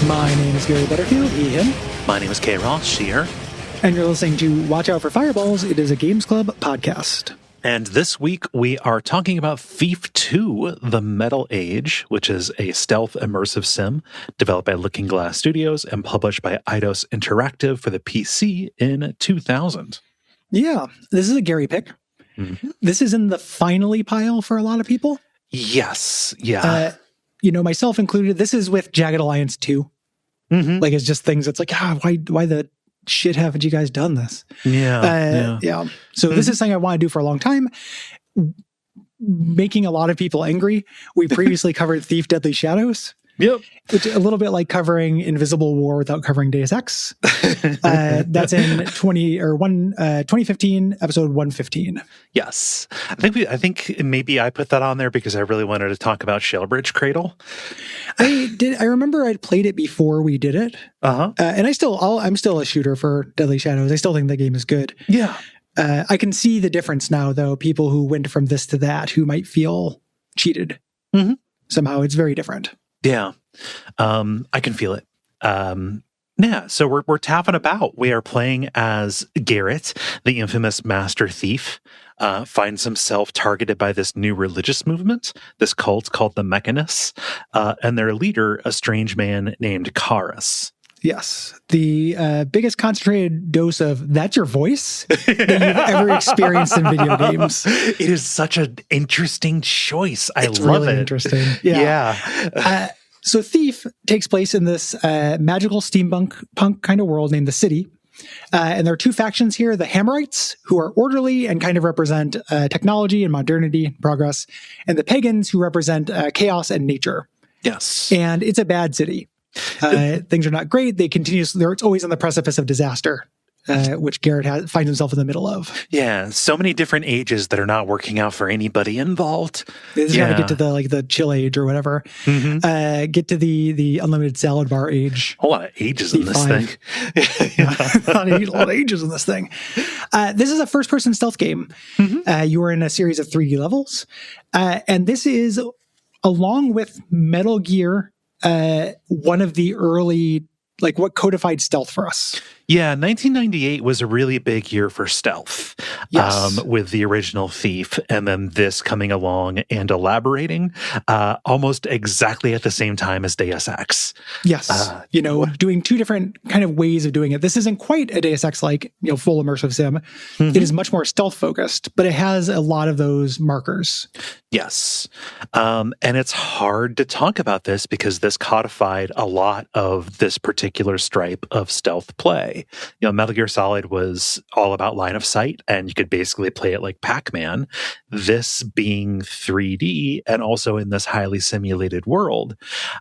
My name is Gary Butterfield, he, him. My name is Kay Ross, she, her. And you're listening to Watch Out for Fireballs. It is a Games Club podcast. And this week we are talking about Thief 2, The Metal Age, which is a stealth immersive sim developed by Looking Glass Studios and published by Eidos Interactive for the PC in 2000. Yeah, this is a Gary pick. Mm-hmm. This is in the finally pile for a lot of people. Yes, yeah. Myself included, this is with Jagged Alliance 2. Mm-hmm. Like, it's just things that's like, why the shit haven't you guys done this? Yeah. So this is something I want to do for a long time. Making a lot of people angry. We previously covered Thief Deadly Shadows. Yep. Which a little bit like covering Invisible War without covering Deus Ex. That's in 2015, episode 115. Yes. I think maybe I put that on there because I really wanted to talk about Shellbridge Cradle. I remember I'd played it before we did it. Uh-huh. And I'm still a shooter for Deadly Shadows. I still think the game is good. Yeah. I can see the difference now, though. People who went from this to that who might feel cheated. Mm-hmm. Somehow it's very different. Yeah, I can feel it. So we're tapping about. We are playing as Garrett, the infamous master thief, finds himself targeted by this new religious movement, this cult called the Mechanists, and their leader, a strange man named Karis. Yes, the biggest concentrated dose of "that's your voice" that you've ever experienced in video games. It is such an interesting choice. It's love really it. Interesting. Yeah. So Thief takes place in this magical steampunk kind of world named the City. And there are two factions here, the Hammerites, who are orderly and kind of represent technology and modernity progress, and the Pagans, who represent chaos and nature. Yes. And it's a bad city. Things are not great. They're always on the precipice of disaster, which Garrett finds himself in the middle of. Yeah, so many different ages that are not working out for anybody involved. He's got to get to the chill age or whatever. Mm-hmm. Get to the unlimited salad bar age. A lot of ages in this thing. A lot of ages in this thing. This is a first-person stealth game. Mm-hmm. You are in a series of 3D levels. And this is, along with Metal Gear, one of the early, what codified stealth for us. Yeah, 1998 was a really big year for stealth. Yes. With the original Thief, and then this coming along and elaborating almost exactly at the same time as Deus Ex. Yes. Doing two different kind of ways of doing it. This isn't quite a Deus Ex-like, full immersive sim. Mm-hmm. It is much more stealth-focused, but it has a lot of those markers. Yes. And it's hard to talk about this because this codified a lot of this particular stripe of stealth play. Metal Gear Solid was all about line of sight, and you could basically play it like Pac-Man. This being 3D and also in this highly simulated world,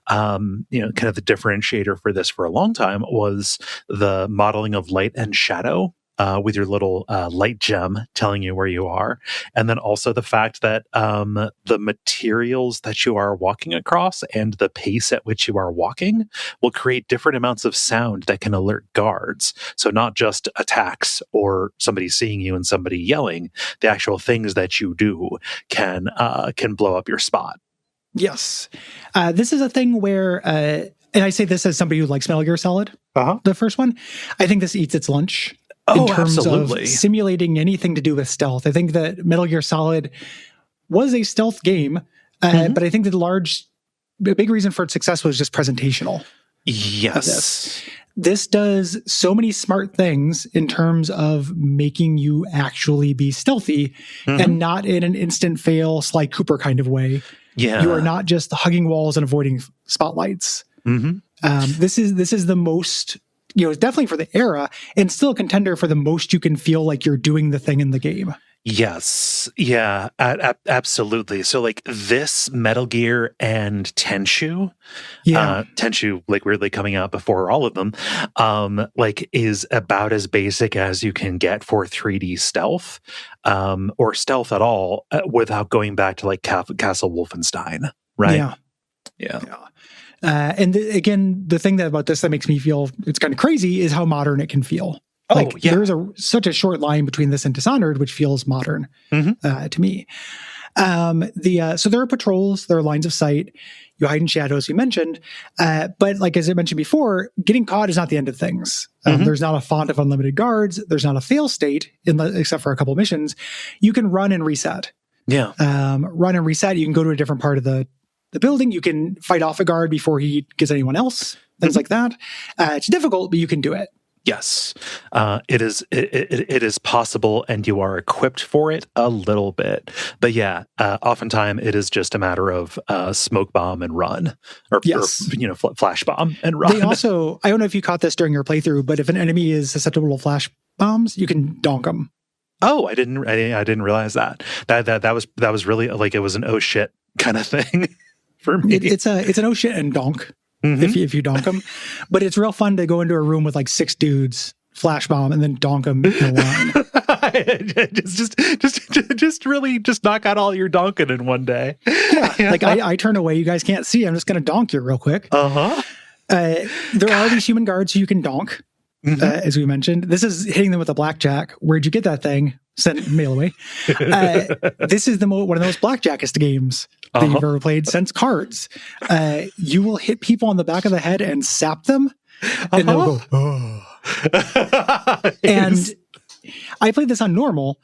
kind of the differentiator for this for a long time was the modeling of light and shadow. With your little light gem telling you where you are. And then also the fact that the materials that you are walking across and the pace at which you are walking will create different amounts of sound that can alert guards. So not just attacks or somebody seeing you and somebody yelling, the actual things that you do can blow up your spot. Yes. This is a thing where, and I say this as somebody who likes Metal Gear Solid, the first one, I think this eats its lunch. in Oh, terms absolutely. of simulating anything to do with stealth. I think that Metal Gear Solid was a stealth game, but I think that the big reason for its success was just presentational. Yes. This does so many smart things in terms of making you actually be stealthy and not in an instant fail Sly Cooper kind of way. Yeah. You are not just hugging walls and avoiding spotlights. This is the most, definitely for the era, and still a contender for the most you can feel like you're doing the thing in the game. Yes. Yeah, absolutely. So like this Metal Gear and Tenchu, Tenchu like weirdly coming out before all of them, like is about as basic as you can get for 3D stealth, or stealth at all, without going back to like Castle Wolfenstein, right? Yeah. And again, the thing about this that makes me feel it's kind of crazy is how modern it can feel. There's such a short line between this and Dishonored, which feels modern to me. So there are patrols, there are lines of sight, you hide in shadows, you mentioned. But like, as I mentioned before, getting caught is not the end of things. There's not a font of unlimited guards. There's not a fail state, except for a couple missions. You can run and reset. Yeah. Run and reset. You can go to a different part of the building. You can fight off a guard before he gets anyone else. Things like that. It's difficult, but you can do it. Yes, it is possible, and you are equipped for it a little bit. But yeah, oftentimes it is just a matter of smoke bomb and run, or flash bomb and run. They also, I don't know if you caught this during your playthrough, but if an enemy is susceptible to flash bombs, you can donk them. Oh, I didn't realize that. That was really like it was an oh shit kind of thing for me. It's an oh shit and donk. If you donk them, but it's real fun to go into a room with like 6 dudes, flash bomb, and then donk them in a line. just knock out all your donking in one day. Yeah. Like I turn away, you guys can't see. I'm just going to donk you real quick. There are these human guards who you can donk, as we mentioned. This is hitting them with a blackjack. Where'd you get that thing? Send mail away. This is one of the most blackjackist games that you've ever played since cards. You will hit people on the back of the head and sap them, and they'll go, oh. And I played this on normal.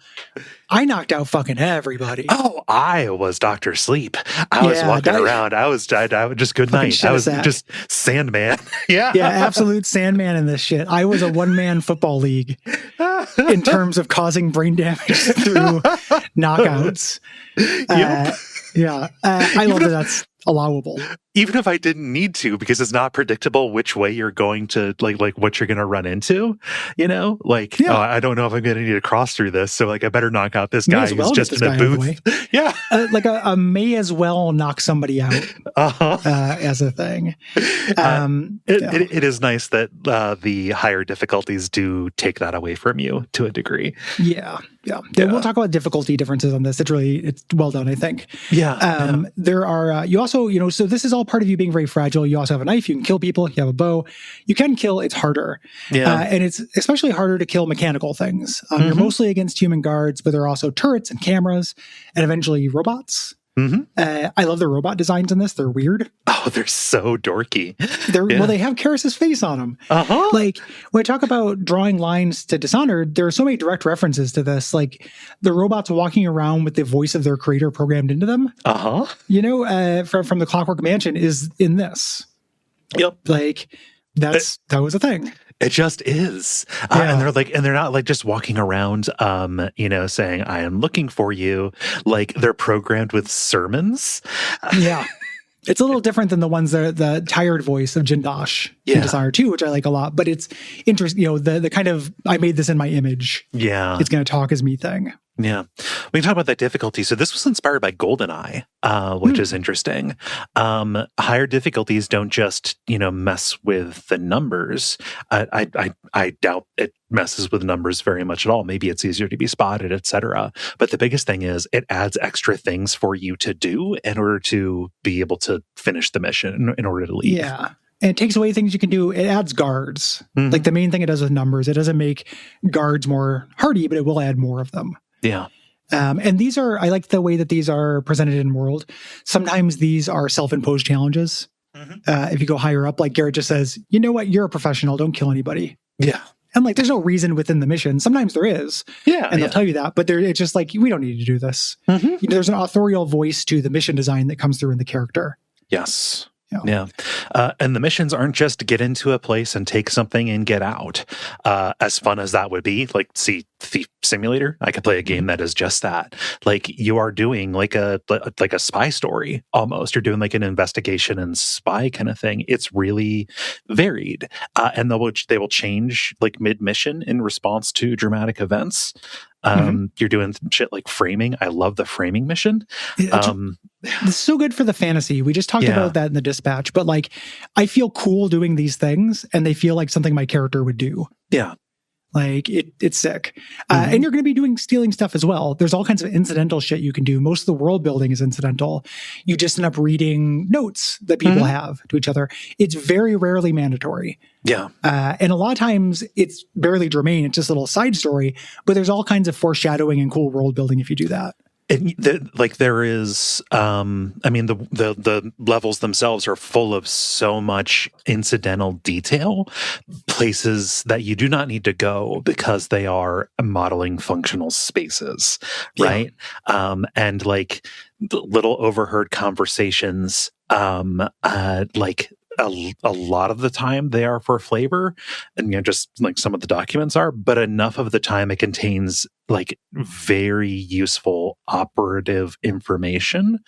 I knocked out fucking everybody. Oh, I was Dr. Sleep. I was walking around. I was just good night. I was just Sandman. Yeah, absolute Sandman in this shit. I was a one-man football league in terms of causing brain damage through knockouts. I love that that's allowable. Even if I didn't need to, because it's not predictable which way you're going to, like what you're going to run into, I don't know if I'm going to need to cross through this. So like, I better knock out this guy who's just in a booth. Yeah. I may as well knock somebody out as a thing. It is nice that the higher difficulties do take that away from you to a degree. Yeah. We'll talk about difficulty differences on this. It's well done, I think. There are, you also, so this is all part of you being very fragile. You also have a knife. You can kill people. You have a bow. You can kill. It's harder. And it's especially harder to kill mechanical things. You're mostly against human guards, but there are also turrets and cameras and eventually robots. I love the robot designs in this. They're weird. Oh, they're so dorky. Well, they have Karis's face on them. Like when I talk about drawing lines to Dishonored, there are so many direct references to this. Like the robots walking around with the voice of their creator programmed into them. From the Clockwork Mansion is in this. Yep. Like that was a thing. It just is. And they're not like just walking around, saying, I am looking for you. Like they're programmed with sermons. It's a little different than the ones that the tired voice of Jindosh in Dishonored 2, which I like a lot, but it's interesting, the kind of, I made this in my image. Yeah. It's going to talk as me thing. Yeah. We can talk about that difficulty. So this was inspired by GoldenEye, which is interesting. Higher difficulties don't just, mess with the numbers. I doubt it messes with numbers very much at all. Maybe it's easier to be spotted, etc. But the biggest thing is it adds extra things for you to do in order to be able to finish the mission, in order to leave. Yeah. And it takes away things you can do. It adds guards. Like the main thing it does with numbers, it doesn't make guards more hardy, but it will add more of them. Yeah. And these are, I like the way that these are presented in World. Sometimes these are self-imposed challenges. If you go higher up, like Garrett just says, you know what, you're a professional, don't kill anybody. Yeah. And like, there's no reason within the mission. Sometimes there is. Yeah. And they'll tell you that, but it's just like, we don't need to do this. There's an authorial voice to the mission design that comes through in the character. Yes. Yeah. And the missions aren't just to get into a place and take something and get out. As fun as that would be, like, see Thief Simulator, I could play a game that is just that. Like, you are doing like a spy story almost. You're doing like an investigation and spy kind of thing. It's really varied. And they will change like mid-mission in response to dramatic events. You're doing shit like framing. I love the framing mission. It's so good for the fantasy. We just talked about that in the dispatch, but like, I feel cool doing these things and they feel like something my character would do. Yeah. Like it's sick. And you're going to be stealing stuff as well. There's all kinds of incidental shit you can do. Most of the world building is incidental. You just end up reading notes that people have to each other. It's very rarely mandatory. Yeah. And a lot of times it's barely germane. It's just a little side story, but there's all kinds of foreshadowing and cool world building if you do that. And there is, I mean, the levels themselves are full of so much incidental detail, places that you do not need to go because they are modeling functional spaces, right? And like little overheard conversations, like a lot of the time they are for flavor, and just like some of the documents are, but enough of the time it contains like very useful operative information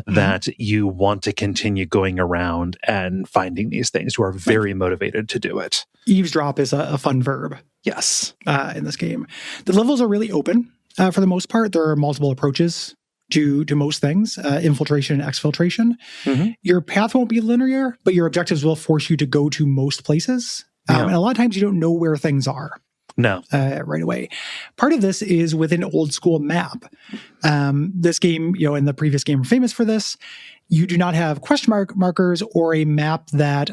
that you want to continue going around and finding these things. You are very motivated to do it. Eavesdrop is a fun verb. Yes. In this game. The levels are really open for the most part. There are multiple approaches to most things, infiltration and exfiltration. Your path won't be linear, but your objectives will force you to go to most places. And a lot of times you don't know where things are. No. Right away. Part of this is with an old school map. This game, and the previous game were famous for this. You do not have question markers or a map that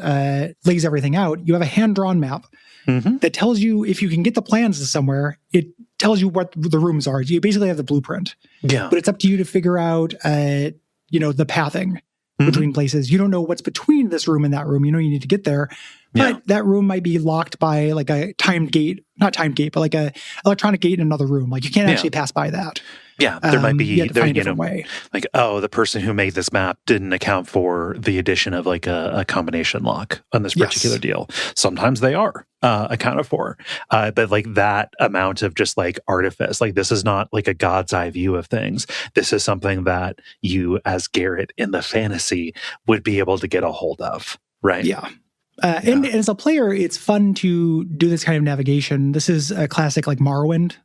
lays everything out. You have a hand-drawn map that tells you if you can get the plans to somewhere, it tells you what the rooms are. You basically have the blueprint. Yeah. But it's up to you to figure out, the pathing between places. You don't know what's between this room and that room. You know you need to get there. But that room might be locked by like a timed gate, not timed gate, but like a electronic gate in another room. Like you can't actually pass by that. Yeah, there might be, you have to find a different way. Like, the person who made this map didn't account for the addition of like a combination lock on this particular deal. Sometimes they are accounted for. But like that amount of just like artifice, like this is not like a God's eye view of things. This is something that you as Garrett in the fantasy would be able to get a hold of, right? Yeah. And as a player, it's fun to do this kind of navigation. This is a classic like Morrowind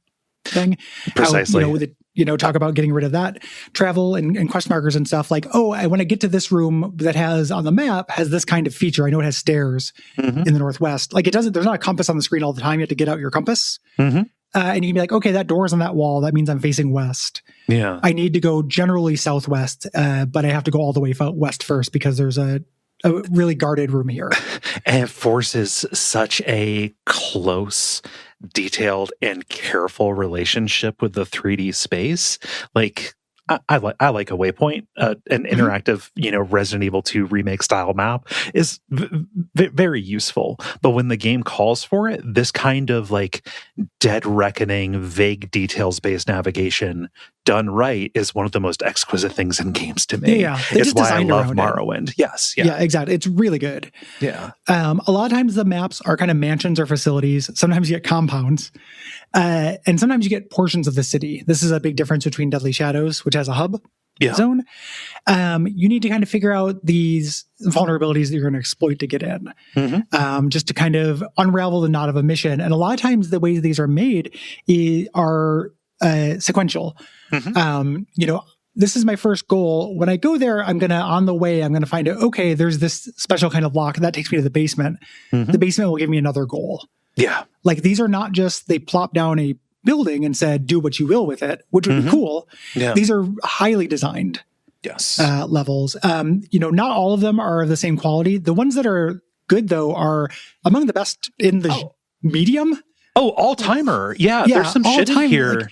thing. Precisely. Talk about getting rid of that travel and quest markers and stuff. Like, I want to get to this room that has on the map has this kind of feature. I know it has stairs in the northwest. Like it doesn't. There's not a compass on the screen all the time. You have to get out your compass. And you can be like, okay, that door's on that wall. That means I'm facing west. Yeah. I need to go generally southwest, but I have to go all the way west first because there's a really guarded room here. And it forces such a close, detailed, and careful relationship with the 3D space. Like, I like a waypoint, an interactive, Resident Evil 2 remake style map is very useful. But when the game calls for it, this kind of like dead reckoning, vague details based navigation done right is one of the most exquisite things in games to me. Yeah, it's why I love Morrowind. Yes, yeah, exactly. It's really good. Yeah, a lot of times the maps are kind of mansions or facilities. Sometimes you get compounds, and sometimes you get portions of the city. This is a big difference between Deadly Shadows, which has a hub zone. You need to kind of figure out these vulnerabilities that you're going to exploit to get in, just to kind of unravel the knot of a mission. And a lot of times the ways these are made are sequential. This is my first goal. When I go there, on the way, I'm going to find out, okay, there's this special kind of lock that takes me to the basement. The basement will give me another goal. Yeah. Like these are not just, they plop down a building and said, do what you will with it, which would be cool. Yeah. These are highly designed levels. Not all of them are of the same quality. The ones that are good though are among the best in the medium. All-timer. Yeah, there's some shit in here.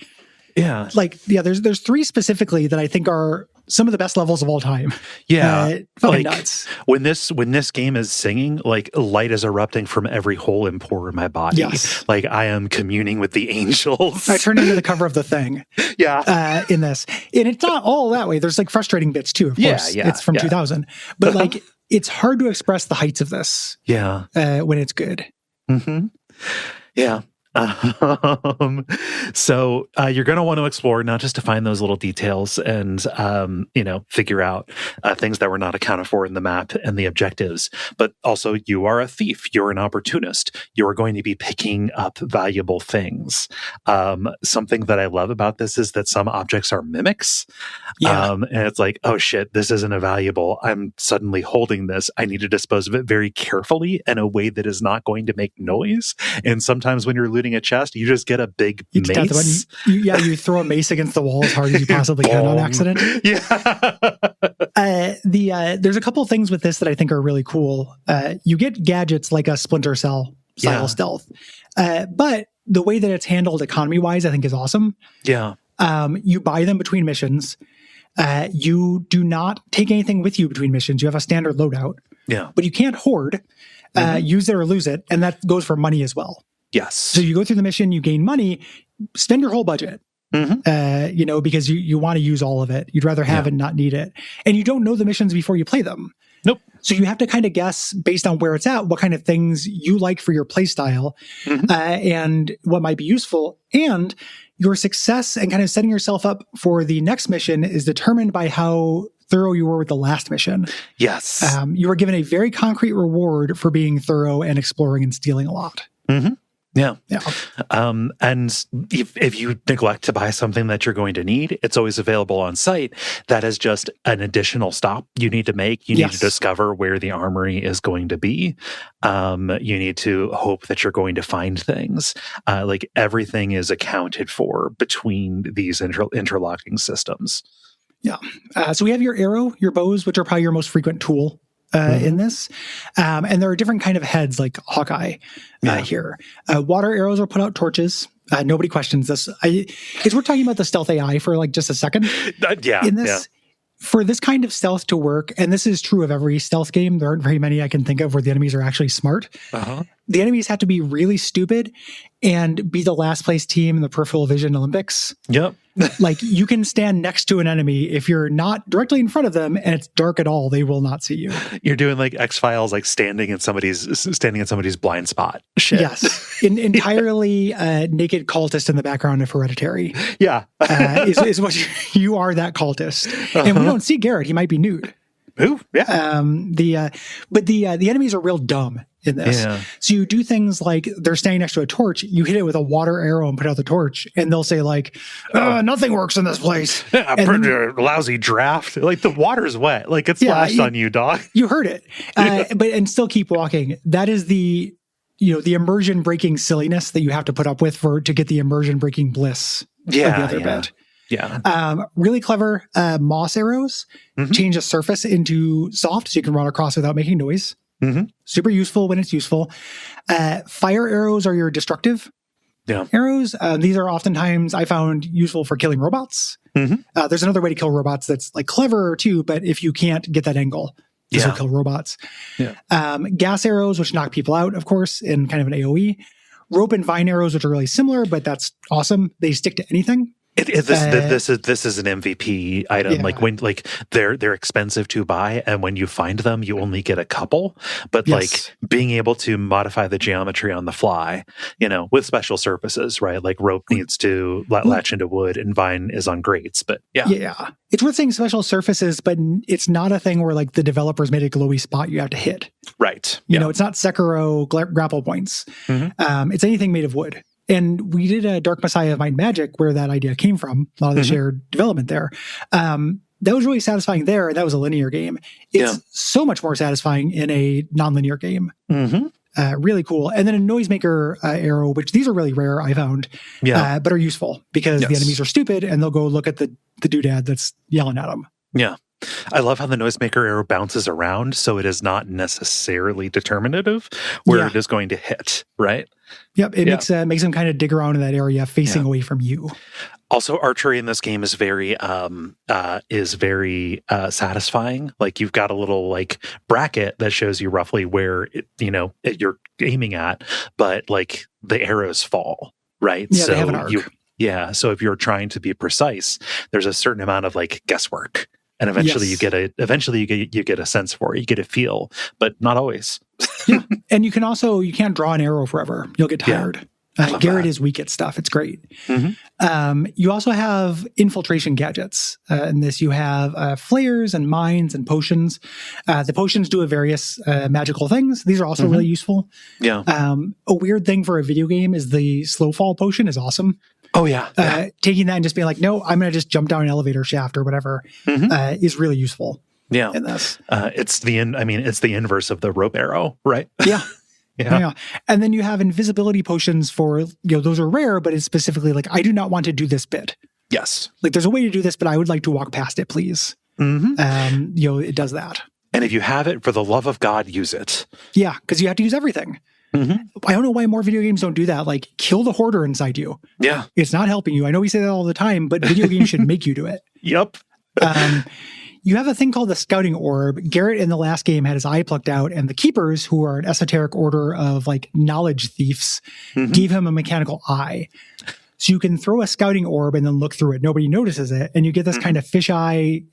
There's 3 specifically that I think are some of the best levels of all time. Yeah. Fucking nuts. When this game is singing, like light is erupting from every hole and pore in my body. Yes. Like I am communing with the angels. I turned into the cover of The Thing. Yeah. In this. And it's not all that way. There's like frustrating bits too, of course. Yeah. It's from 2000. But like it's hard to express the heights of this. Yeah. When it's good. Mm-hmm. Yeah. So you're going to want to explore, not just to find those little details and, figure out things that were not accounted for in the map and the objectives, but also you are a thief. You're an opportunist. You're going to be picking up valuable things. Something that I love about this is that some objects are mimics. Yeah. And it's like, oh shit, this isn't a valuable. I'm suddenly holding this. I need to dispose of it very carefully in a way that is not going to make noise. And sometimes when you're looting a chest, you just get a big mace. You throw a mace against the wall as hard as you possibly can on accident. Yeah. There's a couple of things with this that I think are really cool. You get gadgets like a Splinter Cell style stealth, but the way that it's handled economy-wise, I think, is awesome. Yeah. You buy them between missions. You do not take anything with you between missions. You have a standard loadout. Yeah. But you can't hoard, use it or lose it, and that goes for money as well. Yes. So you go through the mission, you gain money, spend your whole budget, because you want to use all of it. You'd rather have it and not need it. And you don't know the missions before you play them. Nope. So you have to kind of guess based on where it's at, what kind of things you like for your play style, and what might be useful. And your success and kind of setting yourself up for the next mission is determined by how thorough you were with the last mission. Yes. You were given a very concrete reward for being thorough and exploring and stealing a lot. Mm-hmm. Yeah. Yeah. And if you neglect to buy something that you're going to need, it's always available on site. That is just an additional stop you need to make. You need to discover where the armory is going to be. You need to hope that you're going to find things. Like everything is accounted for between these interlocking systems. Yeah. So we have your arrow, your bows, which are probably your most frequent tool in this. And there are different kind of heads like Hawkeye here. Water arrows will put out torches. Nobody questions this. We're talking about the stealth AI for like just a second. In this, for this kind of stealth to work, and this is true of every stealth game, there aren't very many I can think of where the enemies are actually smart. The enemies have to be really stupid and be the last place team in the peripheral vision Olympics. Yep. Like you can stand next to an enemy. If you're not directly in front of them and it's dark at all, they will not see you. You're doing like X-Files, like standing in somebody's blind spot. Shit. Yes. Entirely naked cultist in the background of Hereditary. Yeah. is what you are, that cultist. And we don't see Garrett. He might be nude. Ooh, yeah. But the enemies are real dumb in this. Yeah. So you do things like they're standing next to a torch. You hit it with a water arrow and put out the torch, and they'll say like, "Nothing works in this place." A lousy draft. Like the water's wet. Like it's splashed on you, dog. You heard it, and still keep walking. That is the immersion breaking silliness that you have to put up with to get the immersion breaking bliss. Of the other bit. Yeah. Really clever moss arrows change the surface into soft so you can run across without making noise. Super useful when it's useful. Fire arrows are your destructive arrows. These are oftentimes, I found, useful for killing robots. There's another way to kill robots that's like clever too, but if you can't get that angle, this will kill robots. Gas arrows, which knock people out, of course, in kind of an AoE. Rope and vine arrows, which are really similar, but that's awesome. They stick to anything. This is an MVP item. Yeah. Like they're expensive to buy, and when you find them, you only get a couple. But like being able to modify the geometry on the fly, with special surfaces, right? Like rope needs to latch into wood, and vine is on grates. But it's worth saying special surfaces, but it's not a thing where like the developers made a glowy spot you have to hit. Right. It's not Sekiro grapple points. It's anything made of wood. And we did a Dark Messiah of Might and Magic where that idea came from, a lot of the shared development there. That was really satisfying there. That was a linear game. It's so much more satisfying in a non-linear game. Really cool. And then a noisemaker arrow, which these are really rare, I found, but are useful because the enemies are stupid and they'll go look at the doodad that's yelling at them. Yeah. I love how the noisemaker arrow bounces around, so it is not necessarily determinative where it is going to hit, right? Yep, it makes them kind of dig around in that area facing away from you. Also, archery in this game is very satisfying. Like you've got a little like bracket that shows you roughly where you're aiming at, but like the arrows fall, right? Yeah, so they have an arc. so if you're trying to be precise, there's a certain amount of like guesswork, and eventually Yes. you get a sense for it, you get a feel, but not always. Yeah, and you can't draw an arrow forever. You'll get tired. Garrett is weak at stuff. It's great. You also have infiltration gadgets. In this, you have flares and mines and potions. The potions do various magical things. These are also really useful. Yeah. A weird thing for a video game is the slow fall potion is awesome. Oh, yeah. Taking that and just being like, no, I'm going to just jump down an elevator shaft or whatever is really useful. Yeah. In this. It's the inverse of the rope arrow, right? Yeah. Yeah. And then you have invisibility potions for, those are rare, but it's specifically like, I do not want to do this bit. Yes. Like there's a way to do this, but I would like to walk past it, please. It does that. And if you have it, for the love of God, use it. Yeah, because you have to use everything. I don't know why more video games don't do that. Like, kill the hoarder inside you. Yeah. It's not helping you. I know we say that all the time, but video games should make you do it. Yep. You have a thing called the scouting orb. Garrett in the last game had his eye plucked out, and the keepers, who are an esoteric order of like knowledge thieves, gave him a mechanical eye. So you can throw a scouting orb and then look through it. Nobody notices it. And you get this kind of fisheye,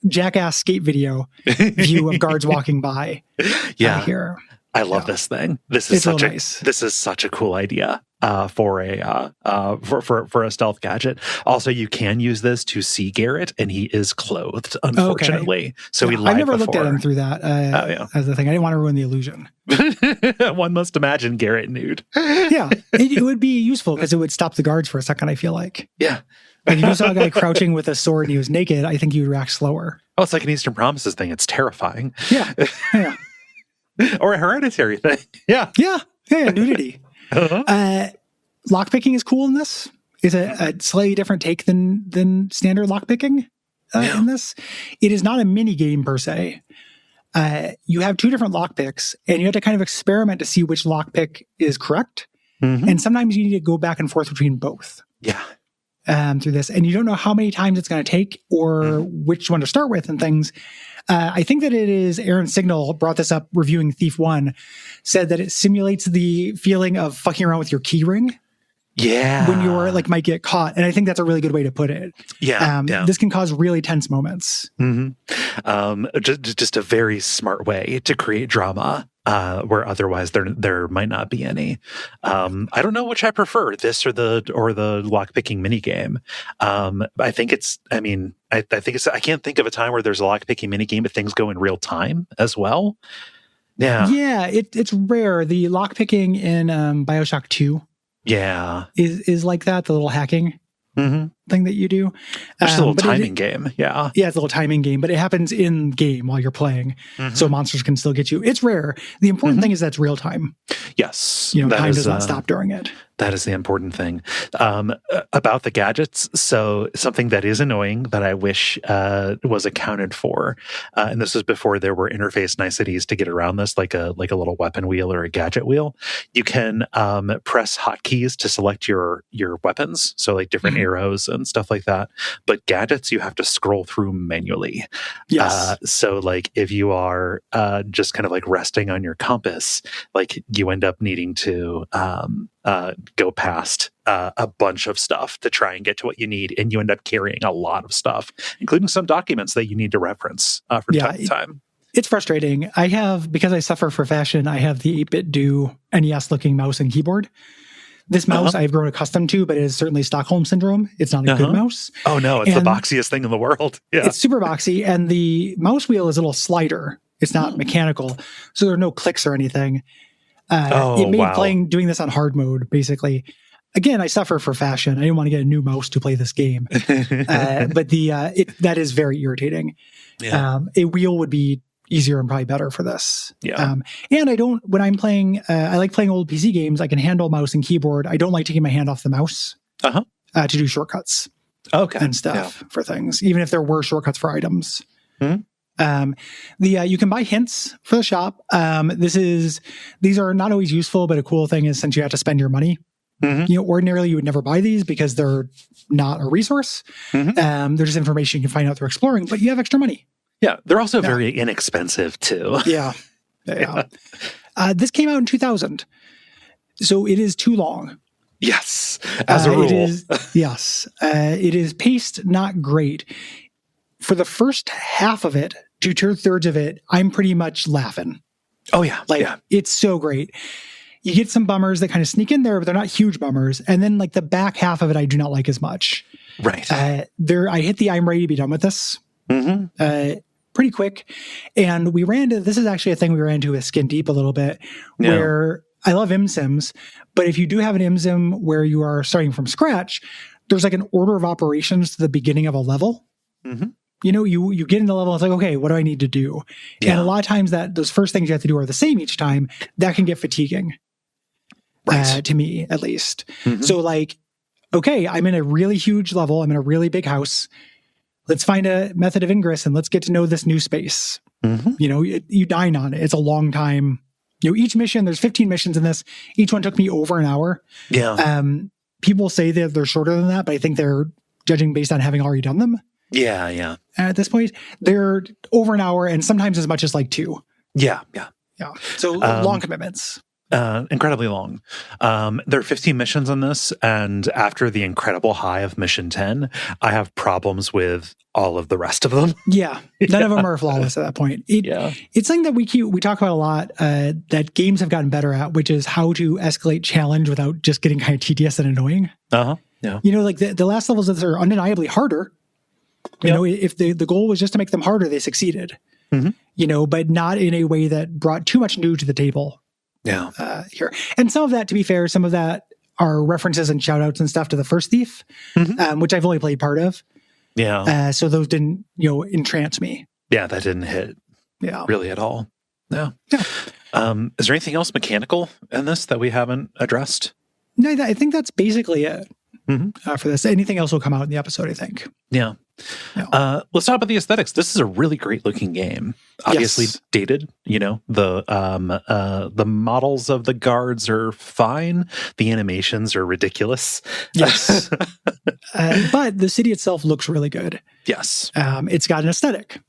jackass skate video view of guards walking by. Yeah. Here. I love this thing. This is nice. This is such a cool idea for a stealth gadget. Also, you can use this to see Garrett, and he is clothed, unfortunately. So he lied I never before. looked at him through that as a thing. I didn't want to ruin the illusion. One must imagine Garrett nude. Yeah, it would be useful because it would stop the guards for a second, I feel like. Yeah. Like if you saw a guy crouching with a sword and he was naked, I think you would react slower. Oh, it's like an Eastern Promises thing. It's terrifying. Yeah. Or a Hereditary thing. Yeah. Yeah, nudity. Lockpicking is cool in this. It's a slightly different take than standard lockpicking in this. It is not a mini game per se. You have two different lockpicks, and you have to kind of experiment to see which lockpick is correct. And sometimes you need to go back and forth between both. Yeah. Through this, and you don't know how many times it's going to take or which one to start with and things. I think that it is Aaron Signal brought this up reviewing Thief 1, said that it simulates the feeling of fucking around with your key ring. Yeah. When you're like might get caught. And I think that's a really good way to put it. Yeah. This can cause really tense moments. Just a very smart way to create drama. Where otherwise there might not be any. I don't know which I prefer, this or the lockpicking minigame. I think I can't think of a time where there's a lockpicking minigame, but things go in real time as well. Yeah. Yeah, it's rare. The lockpicking in BioShock 2 is like that, the little hacking thing that you do. It's a little timing game. Yeah. Yeah, it's a little timing game, but it happens in game while you're playing. So monsters can still get you. It's rare. The important thing is that's real time. Yes. Time does not stop during it. That is the important thing. About the gadgets, so something that is annoying that I wish was accounted for, and this was before there were interface niceties to get around this, like a little weapon wheel or a gadget wheel. You can press hotkeys to select your weapons, so like different arrows and stuff like that. But gadgets, you have to scroll through manually. Yes. So like if you are just kind of like resting on your compass, like you end up needing to go past a bunch of stuff to try and get to what you need, and you end up carrying a lot of stuff, including some documents that you need to reference from time to time. It's frustrating. Because I suffer for fashion, I have the 8-bit do NES-looking mouse and keyboard. This mouse I've grown accustomed to, but it is certainly Stockholm Syndrome. It's not a good mouse. Oh, no. It's the boxiest thing in the world. Yeah. It's super boxy, and the mouse wheel is a little slider. It's not mechanical, so there are no clicks or anything. It made doing this on hard mode, basically. Again, I suffer for fashion. I didn't want to get a new mouse to play this game. But that is very irritating. Yeah. A wheel would be easier and probably better for this. Yeah. And when I'm playing, I like playing old PC games. I can handle mouse and keyboard. I don't like taking my hand off the mouse to do shortcuts and stuff for things, even if there were shortcuts for items. You can buy hints for the shop. These are not always useful, but a cool thing is since you have to spend your money Ordinarily you would never buy these because they're not a resource. They're just information you can find out through exploring, but you have extra money. Yeah. They're also very inexpensive too. Yeah. This came out in 2000. So it is too long. Yes. As a rule. It is, yes. It is paced not great. For the first half of it to 2/3 of it, I'm pretty much laughing. Oh, yeah. It's so great. You get some bummers that kind of sneak in there, but they're not huge bummers. And then the back half of it, I do not like as much. Right. I hit the I'm ready to be done with this pretty quick. And this is actually a thing we ran into with Skin Deep a little bit, where I love ImSims, but if you do have an ImSim where you are starting from scratch, there's an order of operations to the beginning of a level. You get in the level, it's okay, what do I need to do? Yeah. And a lot of times those first things you have to do are the same each time. That can get fatiguing. Right. To me, at least. So okay, I'm in a really huge level. I'm in a really big house. Let's find a method of ingress and let's get to know this new space. You dine on it. It's a long time. Each mission, there's 15 missions in this. Each one took me over an hour. Yeah. People say that they're shorter than that, but I think they're judging based on having already done them. Yeah. At this point, they're over an hour and sometimes as much as 2. Yeah. So long commitments. Incredibly long. There are 15 missions in this, and after the incredible high of mission 10, I have problems with all of the rest of them. Yeah. None of them are flawless at that point. It's something that we talk about a lot, that games have gotten better at, which is how to escalate challenge without just getting kind of tedious and annoying. Yeah. The last levels that are undeniably harder. If the goal was just to make them harder, they succeeded. But not in a way that brought too much new to the table. Yeah. Here. And some of that, to be fair, some of that are references and shout outs and stuff to the first Thief, which I've only played part of. Yeah. So those didn't, entrance me. Yeah, that didn't hit really at all. Yeah. Is there anything else mechanical in this that we haven't addressed? No, I think that's basically it for this. Anything else will come out in the episode, I think. Yeah. Let's talk about the aesthetics. This is a really great looking game. Obviously dated, the models of the guards are fine. The animations are ridiculous. Yes. But the city itself looks really good. Yes. It's got an aesthetic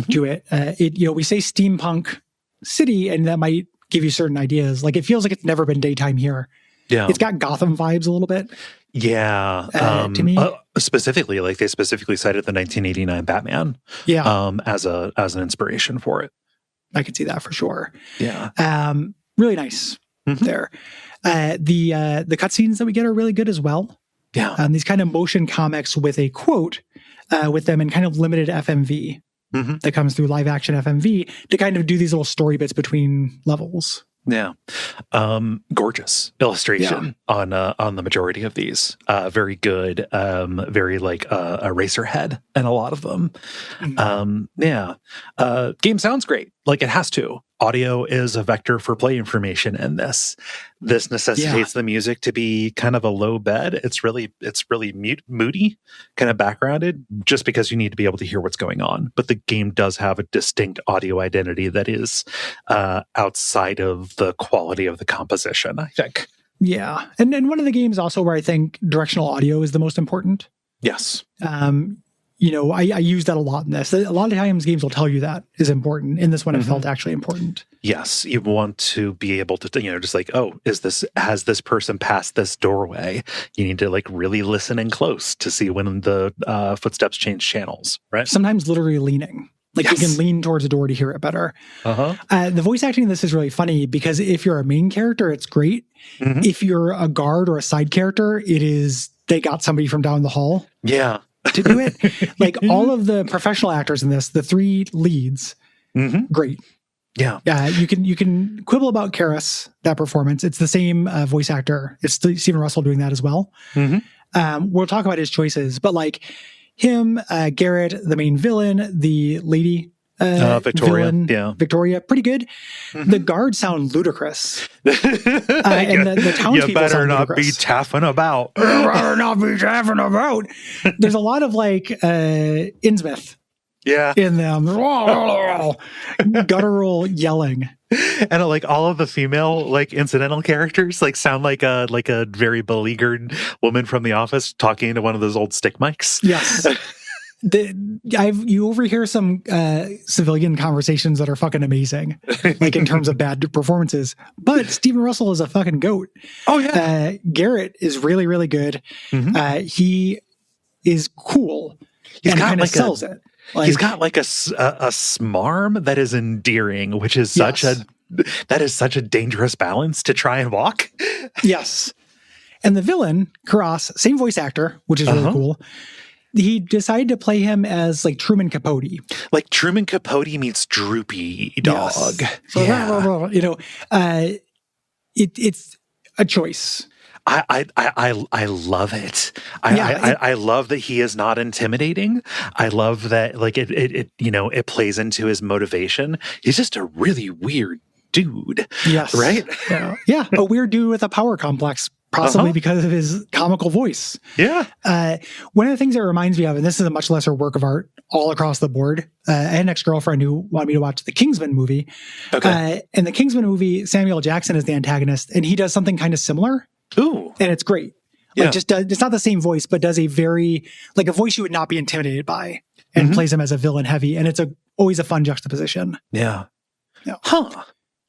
to it. We say steampunk city, and that might give you certain ideas. It feels like it's never been daytime here. Yeah. It's got Gotham vibes a little bit. Yeah. To me. Specifically, they specifically cited the 1989 Batman as an inspiration for it. I could see that for sure. Yeah. Really nice there. The cutscenes that we get are really good as well. Yeah. These kind of motion comics with a quote with them in kind of limited FMV that comes through live action FMV to kind of do these little story bits between levels. Yeah. Gorgeous illustration on the majority of these. Very good. Very eraser head in a lot of them. Game sounds great. It has to. Audio is a vector for play information in this. This necessitates the music to be kind of a low bed. It's really moody, kind of backgrounded, just because you need to be able to hear what's going on. But the game does have a distinct audio identity that is outside of the quality of the composition, I think. Yeah. And one of the games also where I think directional audio is the most important. Yes. I use that a lot in this. A lot of times games will tell you that is important. In this one, it felt actually important. Yes. You want to be able to, has this person passed this doorway? You need to really listen in close to see when the footsteps change channels, right? Sometimes literally leaning. You can lean towards a door to hear it better. The voice acting in this is really funny because if you're a main character, it's great. If you're a guard or a side character, they got somebody from down the hall. Yeah. To do it. All of the professional actors in this, the 3 leads, great. Yeah. You can quibble about Karis, that performance. It's the same voice actor. It's Stephen Russell doing that as well. We'll talk about his choices, but him, Garrett, the main villain, the lady, Victoria. Villain, Victoria, pretty good. The guards sound ludicrous. And the townspeople you better not ludicrous. be taffing about. You better not be taffing about. There's a lot of Innsmouth in them. Guttural yelling. And like all of the female like incidental characters like sound like a very beleaguered woman from The Office talking into one of those old stick mics. Yes. You overhear some civilian conversations that are fucking amazing, like in terms of bad performances. But Stephen Russell is a fucking goat. Oh yeah, Garrett is really, really good. He is cool. He's and got kind of like sells it. Like, he's got like a smarm that is endearing, which is such a dangerous balance to try and walk. Yes. And the villain, Karas, same voice actor, which is really cool. He decided to play him as like Truman Capote. Like Truman Capote meets Droopy Dog. Yes. So, you know, it's a choice. I love it. I love that he is not intimidating. I love that like it you know, it plays into his motivation. He's just a really weird dude. Yes. Right? Yeah. A weird dude with a power complex, possibly because of his comical voice. Yeah. One of the things it reminds me of, and this is a much lesser work of art all across the board. I had an ex-girlfriend who wanted me to watch the Kingsman movie. Okay. In the Kingsman movie, Samuel Jackson is the antagonist, and he does something kind of similar. Ooh. And it's great. Like it's not the same voice, but does a very, like a voice you would not be intimidated by, and plays him as a villain heavy. And it's always a fun juxtaposition. Yeah. Huh.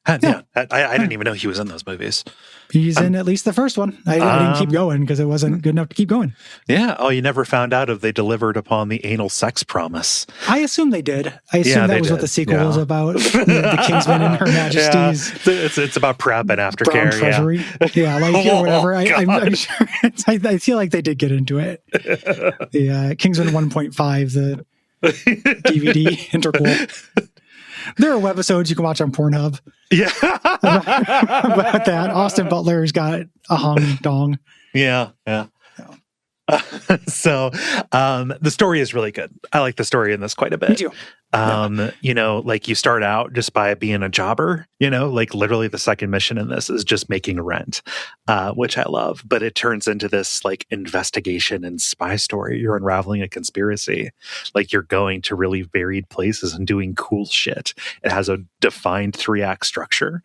I didn't even know he was in those movies. He's in at least the first one. I didn't keep going because it wasn't good enough to keep going. Yeah. Oh, you never found out if they delivered upon the anal sex promise. I assume they did. I assume that was what the sequel was about. The Kingsman and Her Majesty's. It's about prep and aftercare. Treasury. Yeah, like whatever. I'm sure. I feel like they did get into it. The Kingsman 1.5, the DVD interquel. There are webisodes you can watch on Pornhub. Yeah. about that. Austin Butler's got a hung dong. Yeah. So the story is really good. I like the story in this quite a bit. Me too. You know, like you start out just by being a jobber, you know, like literally the second mission in this is just making rent, which I love, but it turns into this like investigation and spy story. You're unraveling a conspiracy. Like you're going to really varied places and doing cool shit. It has a defined 3-act structure.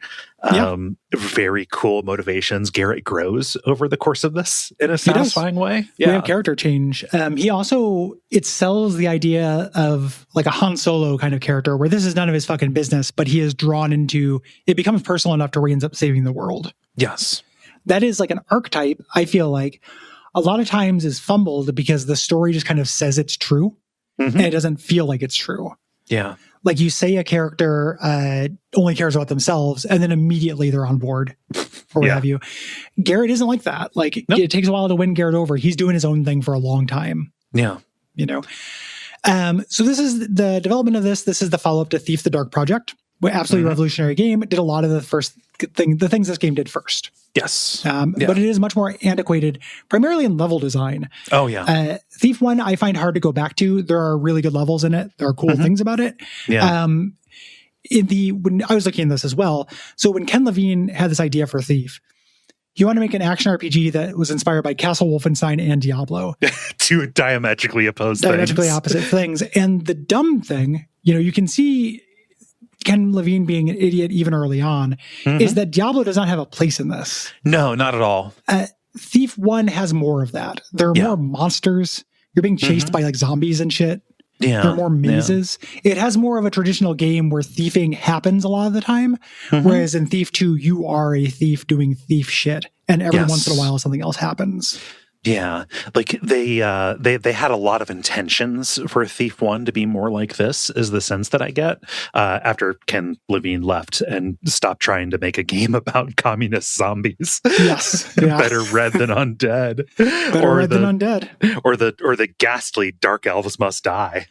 Very cool motivations. Garrett grows over the course of this in a satisfying way. Yeah. We have character change. He also, it sells the idea of like a Han Solo kind of character where this is none of his fucking business, but he is drawn into, it becomes personal enough to where he ends up saving the world. Yes. That is like an archetype, I feel like a lot of times is fumbled because the story just kind of says it's true and it doesn't feel like it's true. Yeah. Like you say a character only cares about themselves and then immediately they're on board or what have you. Garrett isn't like that. Like it takes a while to win Garrett over. He's doing his own thing for a long time. Yeah. You know? So this is the development of this. This is the follow-up to Thief the Dark Project. Absolutely revolutionary game. It did a lot of the things this game did first. Yes. But it is much more antiquated, primarily in level design. Oh, yeah. Thief 1, I find hard to go back to. There are really good levels in it. There are cool things about it. Yeah. When I was looking at this as well. So when Ken Levine had this idea for Thief, he wanted to make an action RPG that was inspired by Castle Wolfenstein and Diablo. Two diametrically opposed opposite things. And the dumb thing, you know, you can see Ken Levine being an idiot even early on, is that Diablo does not have a place in this. No, not at all. Thief 1 has more of that. There are more monsters. You're being chased by like zombies and shit. Yeah. There are more mazes. Yeah. It has more of a traditional game where thieving happens a lot of the time. Whereas in Thief 2, you are a thief doing thief shit. And every once in a while, something else happens. Yeah, like they had a lot of intentions for Thief 1 to be more like this, is the sense that I get after Ken Levine left and stopped trying to make a game about communist zombies. Yes, yeah. Better red than undead. Or the ghastly dark elves must die.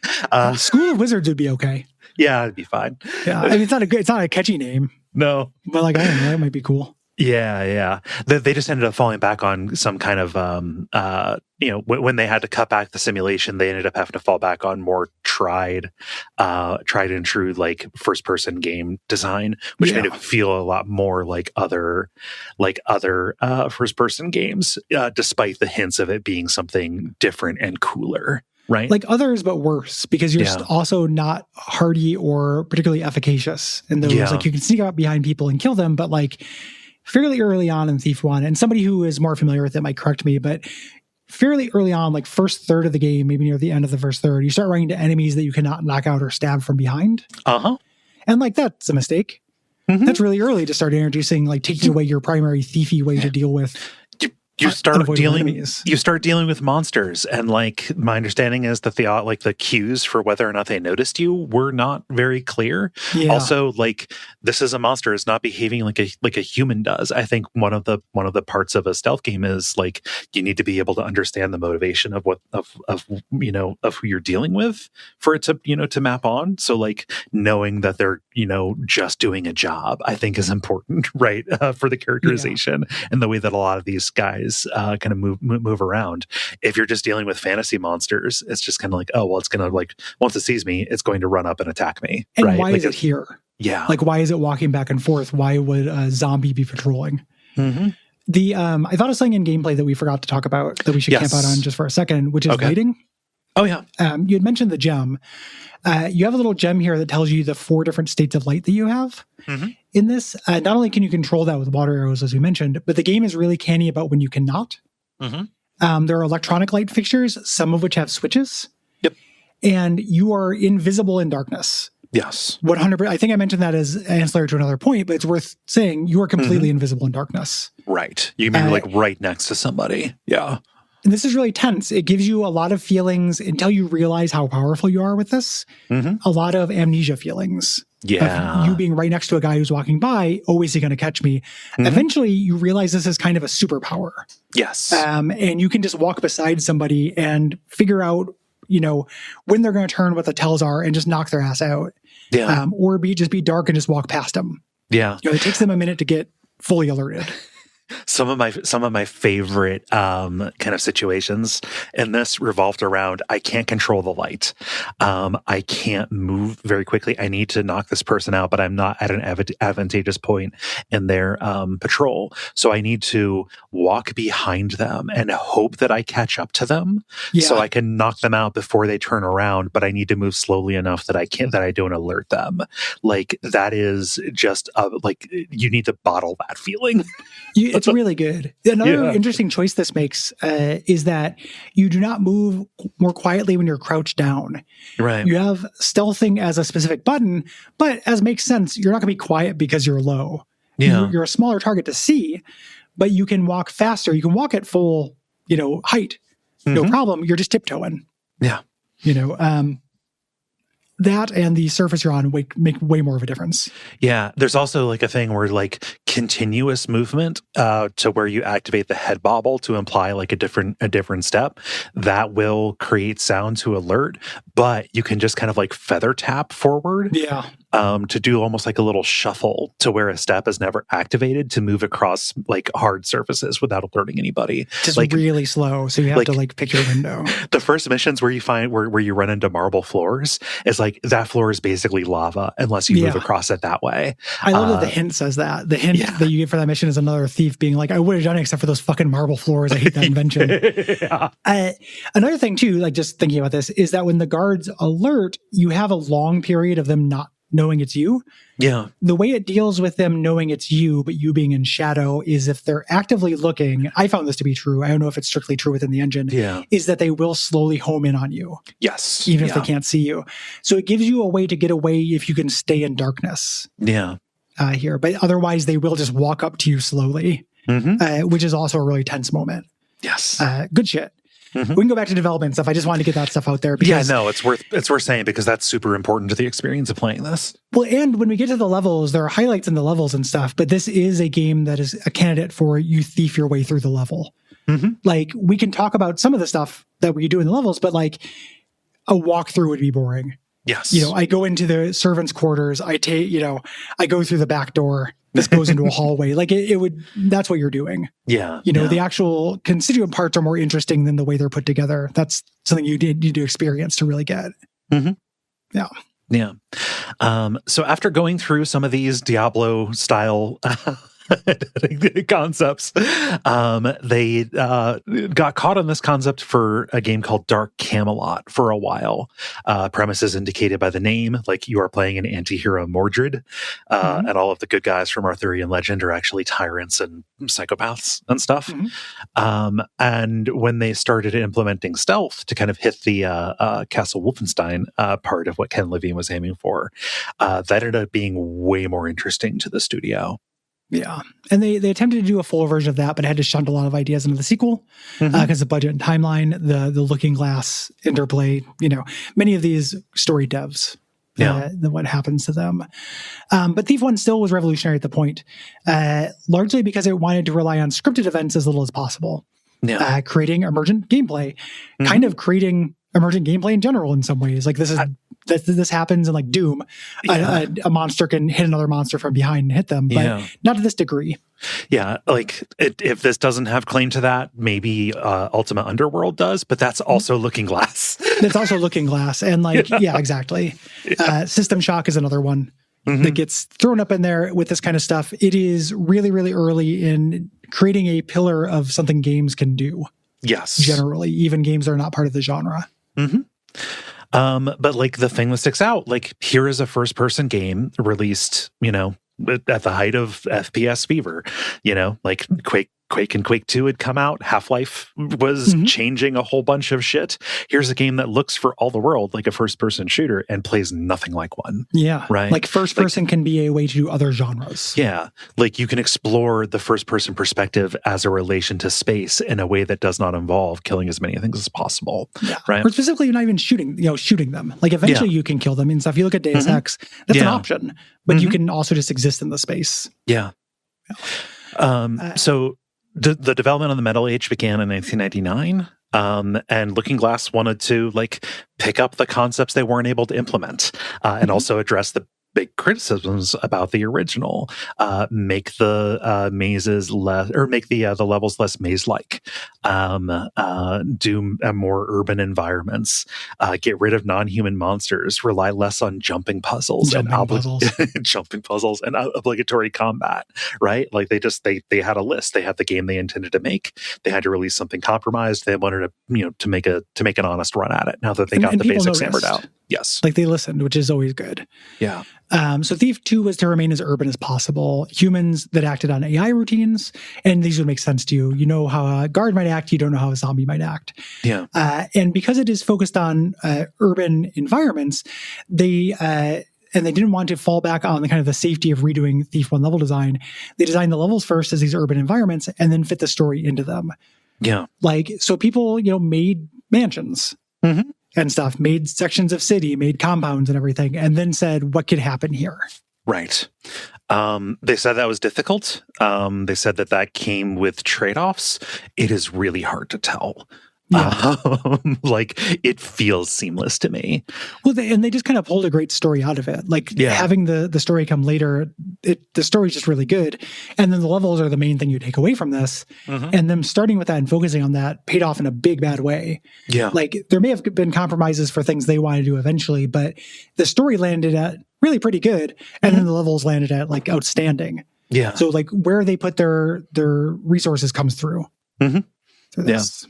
School of Wizards would be okay. Yeah, it'd be fine. Yeah, I mean it's not a catchy name. No, but like I don't know, that might be cool. Yeah. They just ended up falling back on some kind of, when they had to cut back the simulation, they ended up having to fall back on more tried and true, like first person game design, which made it feel a lot more like other first person games, despite the hints of it being something different and cooler. right? Like others, but worse, because you're also not hardy or particularly efficacious in those. Like you can sneak out behind people and kill them, but like fairly early on in Thief 1, and somebody who is more familiar with it might correct me, but fairly early on, like first third of the game, maybe near the end of the first third, you start running into enemies that you cannot knock out or stab from behind. And like that's a mistake. That's really early to start introducing, like taking away your primary thiefy way to deal with. You start dealing with monsters, and like my understanding is that the cues for whether or not they noticed you were not very clear. Also, like this is a monster; it's not behaving like a human does. I think one of the parts of a stealth game is like you need to be able to understand the motivation of who you're dealing with for it to to map on. So like knowing that they're just doing a job, I think is important, right? For the characterization and the way that a lot of these guys kind of move around. If you're just dealing with fantasy monsters, it's just kind of like, oh well, it's gonna like once it sees me, it's going to run up and attack me. And right? why like is it here? Yeah, like why is it walking back and forth? Why would a zombie be patrolling? The I thought of something in gameplay that we forgot to talk about that we should camp out on just for a second, which is lighting. Oh yeah. You had mentioned the gem. You have a little gem here that tells you the 4 different states of light that you have. In this, not only can you control that with water arrows, as we mentioned, but the game is really canny about when you cannot. There are electronic light fixtures, some of which have switches. And you are invisible in darkness. Yes. 100%. I think I mentioned that as ancillary to another point, but it's worth saying you are completely invisible in darkness. Right. You can be like right next to somebody. Yeah. And this is really tense. It gives you a lot of feelings until you realize how powerful you are with this. A lot of amnesia feelings. Of you being right next to a guy who's walking by, oh, is he going to catch me? Eventually, you realize this is kind of a superpower. Yes. And you can just walk beside somebody and figure out, when they're going to turn, what the tells are, and just knock their ass out. Or just be dark and just walk past them. It takes them a minute to get fully alerted. Some of my favorite kind of situations in this revolved around I can't control the light. I can't move very quickly. I need to knock this person out, but I'm not at an advantageous point in their patrol. So I need to walk behind them and hope that I catch up to them so I can knock them out before they turn around, but I need to move slowly enough that I don't alert them. Like that is just like you need to bottle that feeling. It's really good. Another interesting choice this makes is that you do not move more quietly when you're crouched down. Right. You have stealthing as a specific button, but as makes sense, you're not going to be quiet because you're low. You're a smaller target to see, but you can walk faster. You can walk at full, height. No problem. You're just tiptoeing. Yeah. That and the surface you're on make way more of a difference. Yeah. There's also like a thing where like continuous movement to where you activate the head bobble to imply like a different step that will create sound to alert, but you can just kind of like feather tap forward. To do almost like a little shuffle to where a step is never activated to move across like hard surfaces without alerting anybody. Just like, really slow. So you have to like pick your window. The first missions where you find where you run into marble floors is like that floor is basically lava unless you move across it that way. I love that the hint says that. The hint that you get for that mission is another thief being like, I would have done it except for those fucking marble floors. I hate that invention. Another thing too, like just thinking about this, is that when the guards alert, you have a long period of them not knowing it's you. The way it deals with them knowing it's you, but you being in shadow, is if they're actively looking, I found this to be true, I don't know if it's strictly true within the engine, is that they will slowly home in on you. Yes. Even if they can't see you. So it gives you a way to get away if you can stay in darkness. Here. But otherwise, they will just walk up to you slowly, which is also a really tense moment. Yes. Good shit. We can go back to development stuff. I just wanted to get that stuff out there. Because, it's worth saying because that's super important to the experience of playing this. Well, and when we get to the levels, there are highlights in the levels and stuff, but this is a game that is a candidate for you thief your way through the level. Like, we can talk about some of the stuff that we do in the levels, but like a walkthrough would be boring. Yes. I go into the servants' quarters. I go through the back door. This goes into a hallway. Like it would, that's what you're doing. The actual constituent parts are more interesting than the way they're put together. That's something you need to experience to really get. So after going through some of these Diablo style concepts. They got caught on this concept for a game called Dark Camelot for a while. Premises indicated by the name, like you are playing an anti-hero Mordred, and all of the good guys from Arthurian legend are actually tyrants and psychopaths and stuff. And when they started implementing stealth to kind of hit the Castle Wolfenstein part of what Ken Levine was aiming for, that ended up being way more interesting to the studio. Yeah. And they attempted to do a full version of that, but had to shunt a lot of ideas into the sequel because of budget and timeline, the Looking Glass interplay, many of these story devs, what happens to them. But Thief 1 still was revolutionary at the point, largely because it wanted to rely on scripted events as little as possible, creating emergent gameplay, kind of creating emergent gameplay in general in some ways. Like this happens in like Doom. A monster can hit another monster from behind and hit them, but not to this degree. Yeah, like if this doesn't have claim to that, maybe Ultima Underworld does, but that's also Looking Glass. It's also Looking Glass. And like, exactly. System Shock is another one that gets thrown up in there with this kind of stuff. It is really, really early in creating a pillar of something games can do. Yes. Generally, even games that are not part of the genre. But like the thing that sticks out, like here is a first person game released, at the height of FPS fever, like Quake and Quake 2 had come out. Half-Life was changing a whole bunch of shit. Here's a game that looks for all the world like a first-person shooter and plays nothing like one. Yeah. Right? Like first-person can be a way to do other genres. Yeah. Like you can explore the first-person perspective as a relation to space in a way that does not involve killing as many things as possible. Yeah. Right? Or specifically, you're not even shooting them. Like eventually you can kill them and stuff. You look at Deus Ex, that's an option. But you can also just exist in the space. Yeah. So the development of the Metal Age began in 1999, and Looking Glass wanted to like pick up the concepts they weren't able to implement, and also address the big criticisms about the original, make the mazes less, or make the levels less maze-like, do more urban environments, get rid of non-human monsters, rely less on jumping puzzles and obligatory combat. Right? Like they had a list. They had the game they intended to make. They had to release something compromised. They wanted to make an honest run at it. Now that they got the basics hammered out. Yes. Like they listened, which is always good. Yeah. So Thief 2 was to remain as urban as possible. Humans that acted on AI routines, and these would make sense to you. You know how a guard might act, you don't know how a zombie might act. Yeah. And because it is focused on urban environments, and they didn't want to fall back on the kind of the safety of redoing Thief 1 level design. They designed the levels first as these urban environments and then fit the story into them. Yeah. Like, so people, made mansions. And stuff, made sections of city, made compounds and everything, and then said, what could happen here? Right. They said that was difficult. They said that came with trade-offs. It is really hard to tell. Yeah. Like it feels seamless to me. Well, they just kind of pulled a great story out of it. Like having the story come later, the story's just really good. And then the levels are the main thing you take away from this. And them starting with that and focusing on that paid off in a big bad way. Yeah. Like there may have been compromises for things they wanted to do eventually, but the story landed at really pretty good. And then the levels landed at like outstanding. Yeah. So like where they put their resources comes through. This.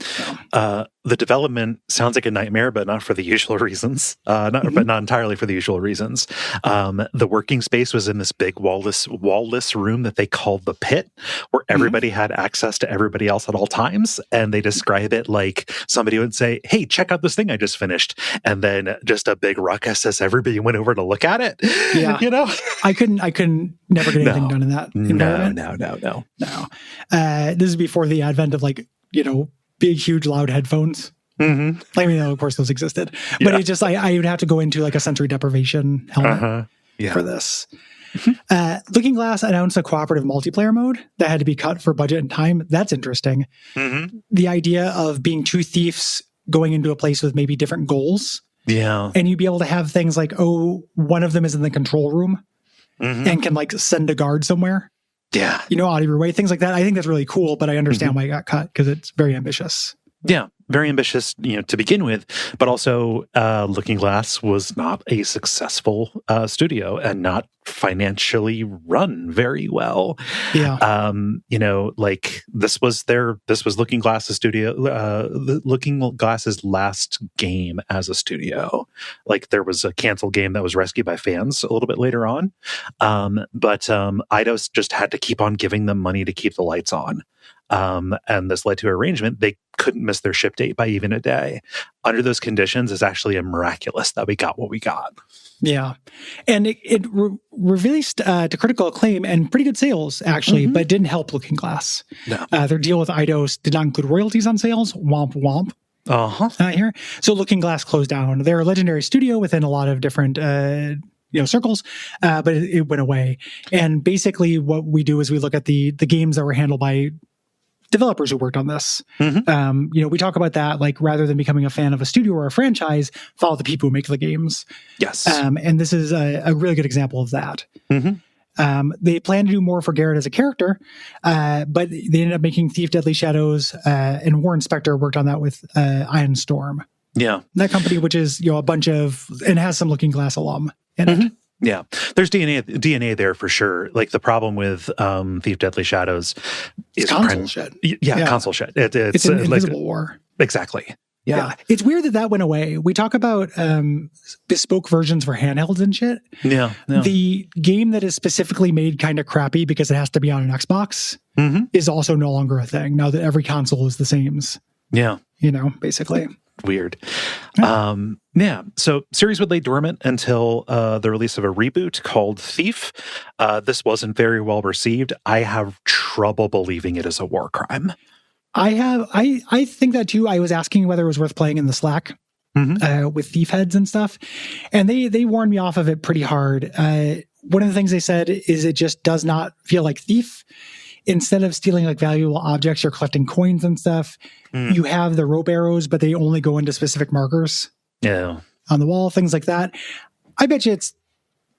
Yeah. The development sounds like a nightmare, but not for the usual reasons. But not entirely for the usual reasons. The working space was in this big wall-less room that they called the pit, where everybody had access to everybody else at all times. And they describe it like somebody would say, "Hey, check out this thing I just finished," and then just a big ruckus as everybody went over to look at it. Yeah, I couldn't never get anything done in that environment. No. This is before the advent of big, huge, loud headphones. I mean, of course, those existed, but it just I would have to go into like a sensory deprivation helmet for this. Looking Glass announced a cooperative multiplayer mode that had to be cut for budget and time. That's interesting. The idea of being two thieves going into a place with maybe different goals. Yeah, and you'd be able to have things like, one of them is in the control room and can like send a guard somewhere. Yeah. Out of your way, things like that. I think that's really cool, but I understand why it got cut because it's very ambitious. Yeah. very ambitious, to begin with, but also Looking Glass was not a successful studio and not financially run very well. Yeah. This was Looking Glass's Looking Glass's last game as a studio. Like, there was a canceled game that was rescued by fans a little bit later on, but Eidos just had to keep on giving them money to keep the lights on. And this led to an arrangement. They couldn't miss their ship date by even a day. Under those conditions, it's actually miraculous that we got what we got. Yeah. And it released to critical acclaim and pretty good sales, actually, but didn't help Looking Glass. No. Their deal with Eidos did not include royalties on sales. Womp womp. Here. So Looking Glass closed down. They're a legendary studio within a lot of different circles, but it went away. And basically what we do is we look at the games that were handled by developers who worked on this. We talk about that, like, rather than becoming a fan of a studio or a franchise, follow the people who make the games. Yes. And this is a really good example of that. They plan to do more for Garrett as a character, but they ended up making Thief Deadly Shadows, and Warren Spector worked on that with Iron Storm. Yeah. That company, which is, a bunch of, and has some Looking Glass alum in it. Yeah, there's DNA there for sure. Like, the problem with Thief Deadly Shadows is console shit. Yeah, console shit. It's an invisible war. Exactly. Yeah. It's weird that went away. We talk about bespoke versions for handhelds and shit. Yeah. The game that is specifically made kind of crappy because it has to be on an Xbox is also no longer a thing now that every console is the same. Yeah. Basically. Weird. So series would lay dormant until the release of a reboot called Thief. This wasn't very well received. I have trouble believing it is a war crime. I think that too. I was asking whether it was worth playing in the Slack with Thief heads and stuff, and they warned me off of it pretty hard. One of the things they said is it just does not feel like Thief. Instead of stealing like valuable objects, you're collecting coins and stuff. You have the rope arrows, but they only go into specific markers on the wall, things like that. I bet you it's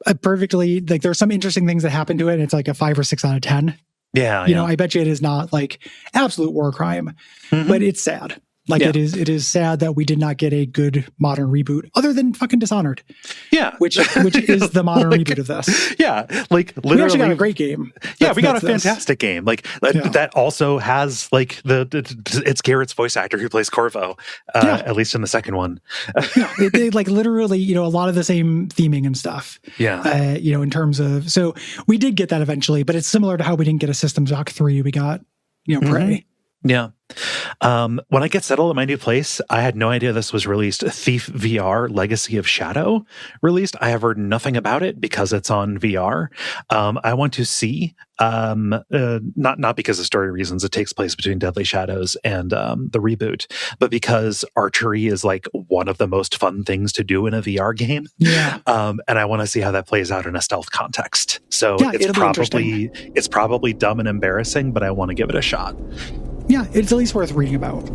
a perfectly, like, there's some interesting things that happen to it, and it's like a 5 or 6 out of 10. Yeah. I bet you it is not like absolute war crime, but it's sad. Like, it is sad that we did not get a good modern reboot other than fucking Dishonored. Yeah. Which is the modern reboot of this. Yeah. Like, literally. We actually got a great game. Yeah, we got a fantastic game. Like, that also has, like, it's Garrett's voice actor who plays Corvo, at least in the second one. They like, literally, a lot of the same theming and stuff. Yeah. In terms of, so we did get that eventually, but it's similar to how we didn't get a System Shock 3. We got, Prey. Yeah. When I get settled in my new place, I had no idea this was released. Thief VR Legacy of Shadow released. I have heard nothing about it because it's on VR. I want to see, not because of story reasons. It takes place between Deadly Shadows and the reboot, but because archery is like one of the most fun things to do in a VR game. Yeah. And I want to see how that plays out in a stealth context. So it's probably dumb and embarrassing, but I want to give it a shot. Yeah, it's at least worth reading about.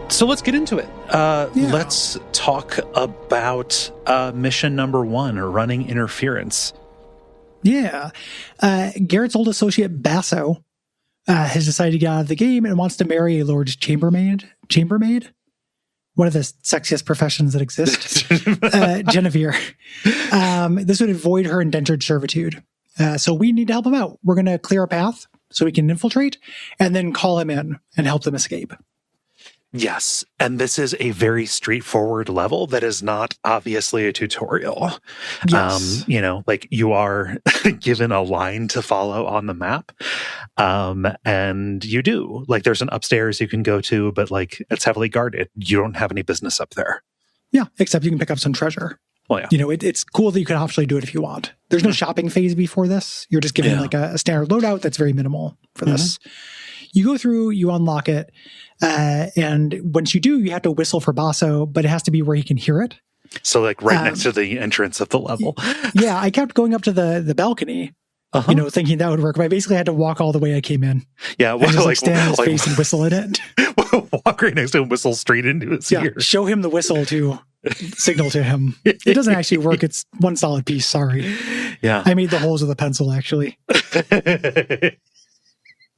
So let's get into it. Let's talk about mission number 1, running interference. Yeah. Garrett's old associate, Basso, has decided to get out of the game and wants to marry a Lord's chambermaid. One of the sexiest professions that exist. Genevieve. This would avoid her indentured servitude. So we need to help him out. We're going to clear a path so we can infiltrate and then call him in and help them escape. Yes, and this is a very straightforward level that is not obviously a tutorial. Yes. Like, you are given a line to follow on the map, and you do. Like, there's an upstairs you can go to, but, like, it's heavily guarded. You don't have any business up there. Yeah, except you can pick up some treasure. Well, yeah. It's cool that you can optionally do it if you want. There's no shopping phase before this. You're just given like a standard loadout that's very minimal for this. You go through, you unlock it, and once you do, you have to whistle for Basso, but it has to be where he can hear it. So like right next to the entrance of the level. Yeah, I kept going up to the balcony, thinking that would work. But I basically had to walk all the way I came in. Yeah, well, just stand in his face and whistle in it. Walk right next to him, whistle straight into his ear. Show him the whistle to signal to him. It doesn't actually work. It's one solid piece. Sorry. Yeah. I made the holes with a pencil, actually.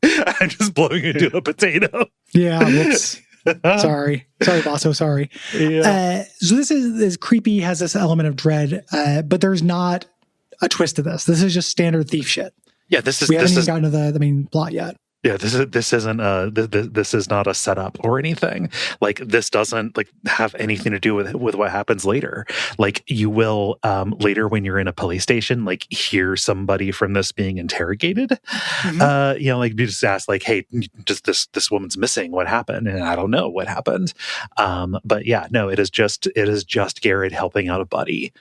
I'm just blowing into a potato. Yeah, whoops. Sorry, Basso, sorry. Yeah. So this is creepy, has this element of dread, but there's not a twist to this. This is just standard thief shit. Yeah, we haven't even gotten to the main plot yet. Yeah, this is not a setup or anything. Like this doesn't like have anything to do with what happens later. Like you will later when you're in a police station, like hear somebody from this being interrogated. Like you just ask like, "Hey, just this woman's missing. What happened?" And I don't know what happened. But yeah, no, it is just Garrett helping out a buddy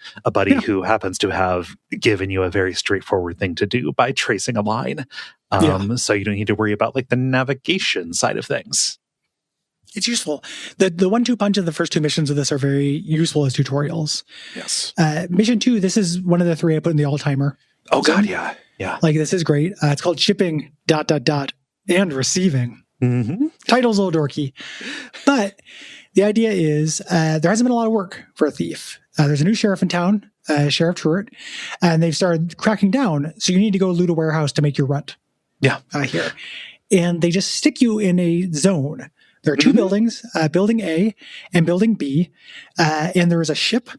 who happens to have given you a very straightforward thing to do by tracing a line. So you don't need to worry about like the navigation side of things. It's useful. The 1-2 punch of the first two missions of this are very useful as tutorials. Yes. Mission 2, this is one of the 3 I put in the all-timer. Oh God, yeah. Yeah. Like this is great. It's called shipping ... and receiving. Title's a little dorky. But the idea is there hasn't been a lot of work for a thief. There's a new sheriff in town, Sheriff Truitt, and they've started cracking down. So you need to go loot a warehouse to make your rent. Yeah. Here. And they just stick you in a zone. There are 2 buildings, Building A and Building B. And there is a ship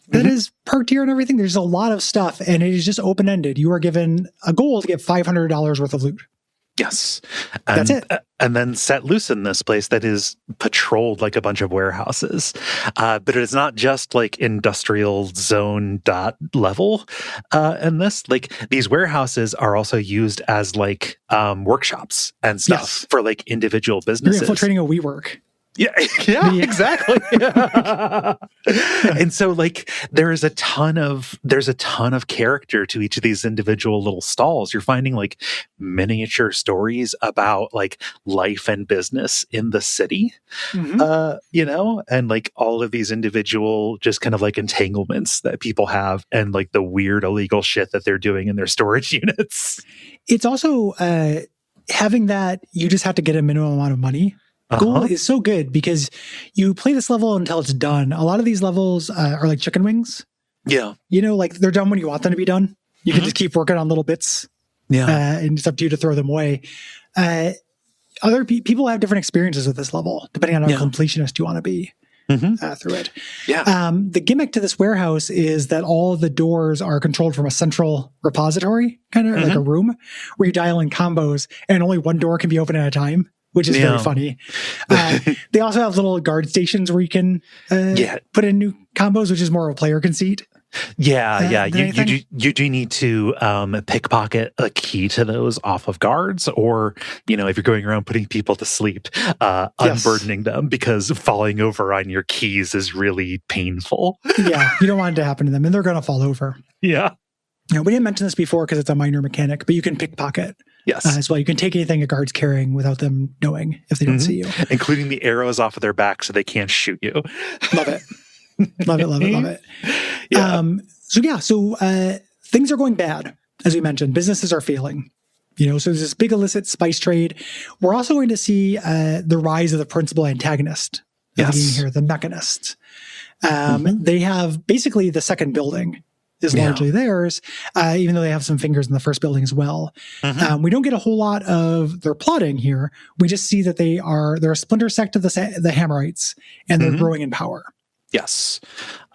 that is parked here and everything. There's a lot of stuff, and it is just open-ended. You are given a goal to get $500 worth of loot. Yes. That's it. And then set loose in this place that is patrolled like a bunch of warehouses. But it is not just like industrial zone level in this. Like these warehouses are also used as like workshops and stuff for like individual businesses. You're infiltrating a WeWork. Yeah, exactly. And so like there's a ton of character to each of these individual little stalls. You're finding like miniature stories about like life and business in the city, and like all of these individual just kind of like entanglements that people have and like the weird illegal shit that they're doing in their storage units. It's also having that you just have to get a minimum amount of money. Goal is so good because you play this level until it's done. A lot of these levels are like chicken wings. Yeah. Like they're done when you want them to be done. You can just keep working on little bits. Yeah. And it's up to you to throw them away. Other people have different experiences with this level, depending on how completionist you want to be through it. Yeah. The gimmick to this warehouse is that all the doors are controlled from a central repository, kind of like a room where you dial in combos and only one door can be open at a time, which is very funny. They also have little guard stations where you can put in new combos, which is more of a player conceit. Yeah. You do need to pickpocket a key to those off of guards, or if you're going around putting people to sleep, unburdening them, because falling over on your keys is really painful. Yeah, you don't want it to happen to them, and they're going to fall over. Yeah. We didn't mention this before because it's a minor mechanic, but you can pickpocket. Yes. As well. You can take anything a guard's carrying without them knowing if they don't see you. Including the arrows off of their back so they can't shoot you. Love it. Love it. Yeah. So things are going bad, as we mentioned. Businesses are failing. So there's this big illicit spice trade. We're also going to see the rise of the principal antagonist of the game here, the mechanists. They have basically the second building is largely theirs, even though they have some fingers in the first building as well. We don't get a whole lot of their plotting here. We just see that they're a splinter sect of the Hammerites, and they're growing in power. Yes.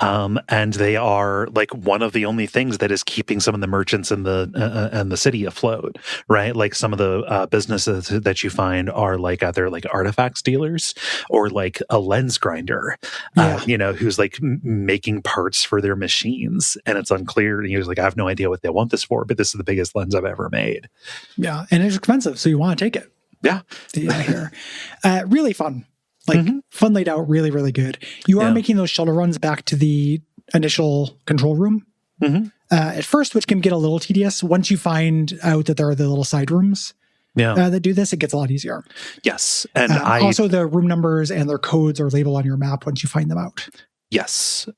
And they are like one of the only things that is keeping some of the merchants in the city afloat, right? Like some of the businesses that you find are like either like artifacts dealers or like a lens grinder, who's like making parts for their machines, and it's unclear. And he was like, I have no idea what they want this for, but this is the biggest lens I've ever made. Yeah. And it's expensive, so you want to take it. Yeah. Here. Really fun. Fun laid out, really, really good. You are making those shuttle runs back to the initial control room at first, which can get a little tedious. Once you find out that there are the little side rooms that do this, it gets a lot easier. Yes. And also the room numbers and their codes are labeled on your map once you find them out. Yes,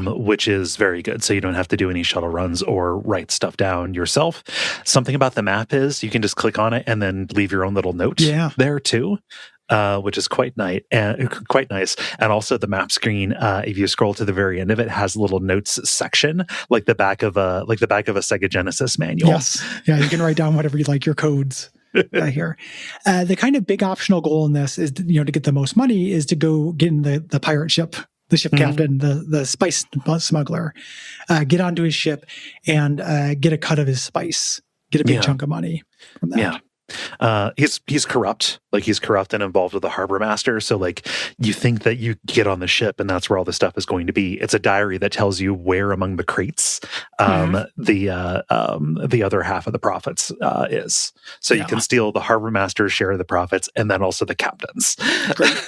which is very good. So you don't have to do any shuttle runs or write stuff down yourself. Something about the map is you can just click on it and then leave your own little note there too. Which is quite nice, and also the map screen. If you scroll to the very end of it, has a little notes section, like the back of a Sega Genesis manual. Yes, yeah, you can write down whatever you like, your codes here. The kind of big optional goal in this is, to get the most money is to go get in the pirate ship, the ship captain, the spice smuggler, get onto his ship and get a cut of his spice, get a big chunk of money from that. Yeah. He's corrupt, he's corrupt and involved with the harbor master. So you think that you get on the ship and that's where all the stuff is going to be. It's a diary that tells you where among the crates the other half of the profits is. So you can steal the harbor master's share of the profits and then also the captain's. Great.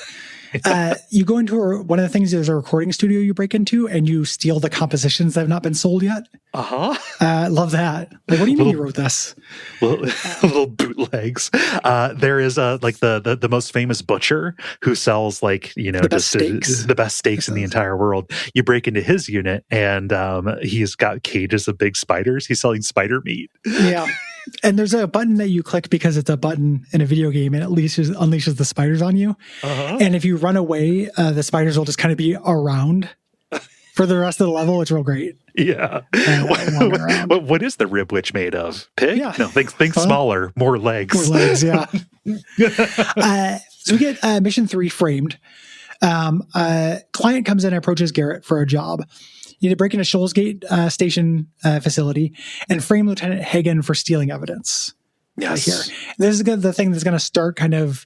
You go into one of the things, there's a recording studio you break into and you steal the compositions that have not been sold yet. Love that. What do you mean you wrote this? Little bootlegs. There is the most famous butcher who sells the best steaks in the entire world. You break into his unit and he's got cages of big spiders. He's selling spider meat. Yeah. And there's a button that you click because it's a button in a video game and it unleashes the spiders on you. And if you run away, the spiders will just kind of be around for the rest of the level. It's real great. Yeah. What is the rib witch made of? Pig? Yeah. No, think smaller, more legs. More legs, yeah. So we get mission 3, Framed. Client comes in and approaches Garrett for a job. You need to break into Shoals Gate station facility and frame Lieutenant Hagen for stealing evidence. Yes. Here. This is the thing that's going to start kind of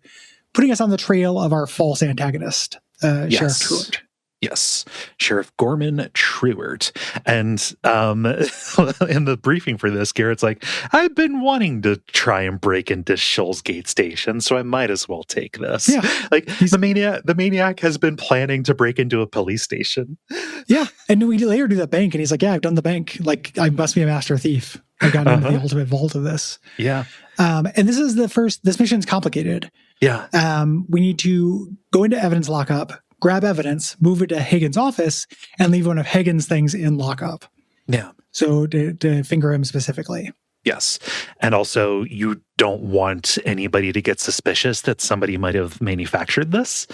putting us on the trail of our false antagonist, Sheriff Truart. Yes, Sheriff Gorman Truart. And in the briefing for this, Garrett's like, I've been wanting to try and break into Shoals Gate Station, so I might as well take this. Yeah. The maniac has been planning to break into a police station. Yeah. And we later do the bank, and he's like, yeah, I've done the bank. I must be a master thief. I got into the ultimate vault of this. Yeah. And this is this mission's complicated. Yeah. We need to go into evidence lockup, grab evidence, move it to Hagen's office, and leave one of Hagen's things in lockup. Yeah. So to finger him specifically. Yes. And also, you don't want anybody to get suspicious that somebody might have manufactured this.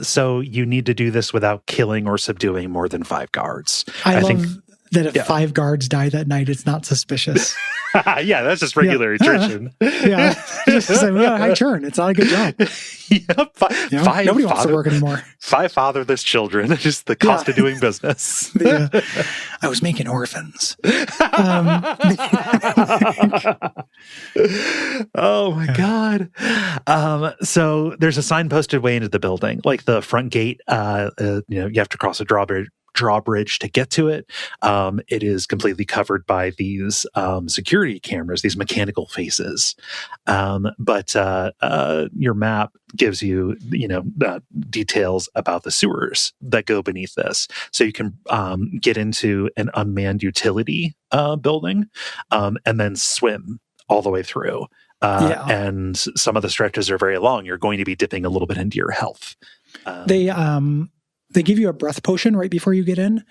So you need to do this without killing or subduing more than 5 guards. I love that if 5 guards die that night, it's not suspicious. Yeah, that's just regular attrition. Yeah. We got a high churn. It's not a good job. Five nobody wants to work anymore. 5 fatherless children. Just the cost of doing business. I was making orphans. Oh my God. So there's a sign posted way into the building, like the front gate. You have to cross a drawbridge to get to it. It is completely covered by these security cameras, these mechanical faces. But your map gives you, details about the sewers that go beneath this. So you can get into an unmanned utility building and then swim all the way through. And some of the stretches are very long. You're going to be dipping a little bit into your health. They give you a breath potion right before you get in.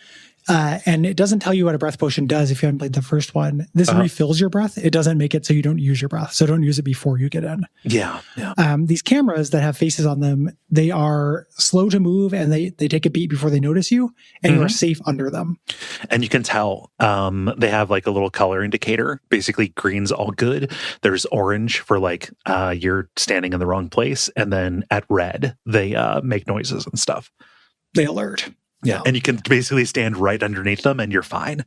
And it doesn't tell you what a breath potion does if you haven't played the first one. This refills your breath. It doesn't make it so you don't use your breath. So don't use it before you get in. Yeah. These cameras that have faces on them, they are slow to move and they take a beat before they notice you, and you are safe under them. And you can tell they have like a little color indicator. Basically, green's all good. There's orange for you're standing in the wrong place. And then at red, they make noises and stuff. They alert. Yeah. And you can basically stand right underneath them and you're fine.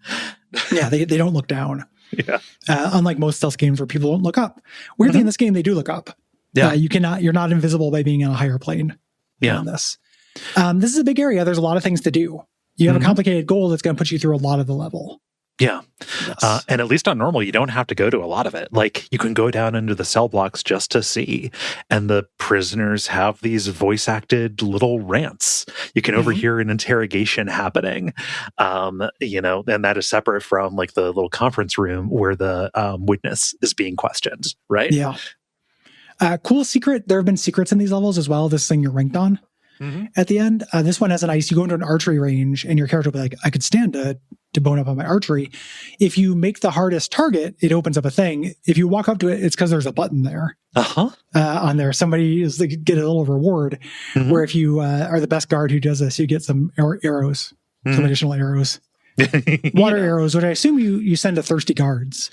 Yeah, they don't look down. Yeah. Unlike most stealth games where people don't look up. Weirdly, in this game, they do look up. Yeah. You're not invisible by being in a higher plane. Yeah. This is a big area. There's a lot of things to do. You have a complicated goal that's going to put you through a lot of the level. Yeah. Yes. And at least on normal, you don't have to go to a lot of it. You can go down into the cell blocks just to see. And the prisoners have these voice acted little rants. You can overhear an interrogation happening, and that is separate from the little conference room where the witness is being questioned. Right. Yeah. Cool secret. There have been secrets in these levels as well. This thing you're ranked on. at the end. This one has a nice, you go into an archery range and your character will be like, I could stand to bone up on my archery. If you make the hardest target, it opens up a thing. If you walk up to it, it's because there's a button there. On there. Somebody is like, get a little reward. Where if you are the best guard who does this, you get some arrows, some additional arrows. Water arrows, which I assume you send to thirsty guards.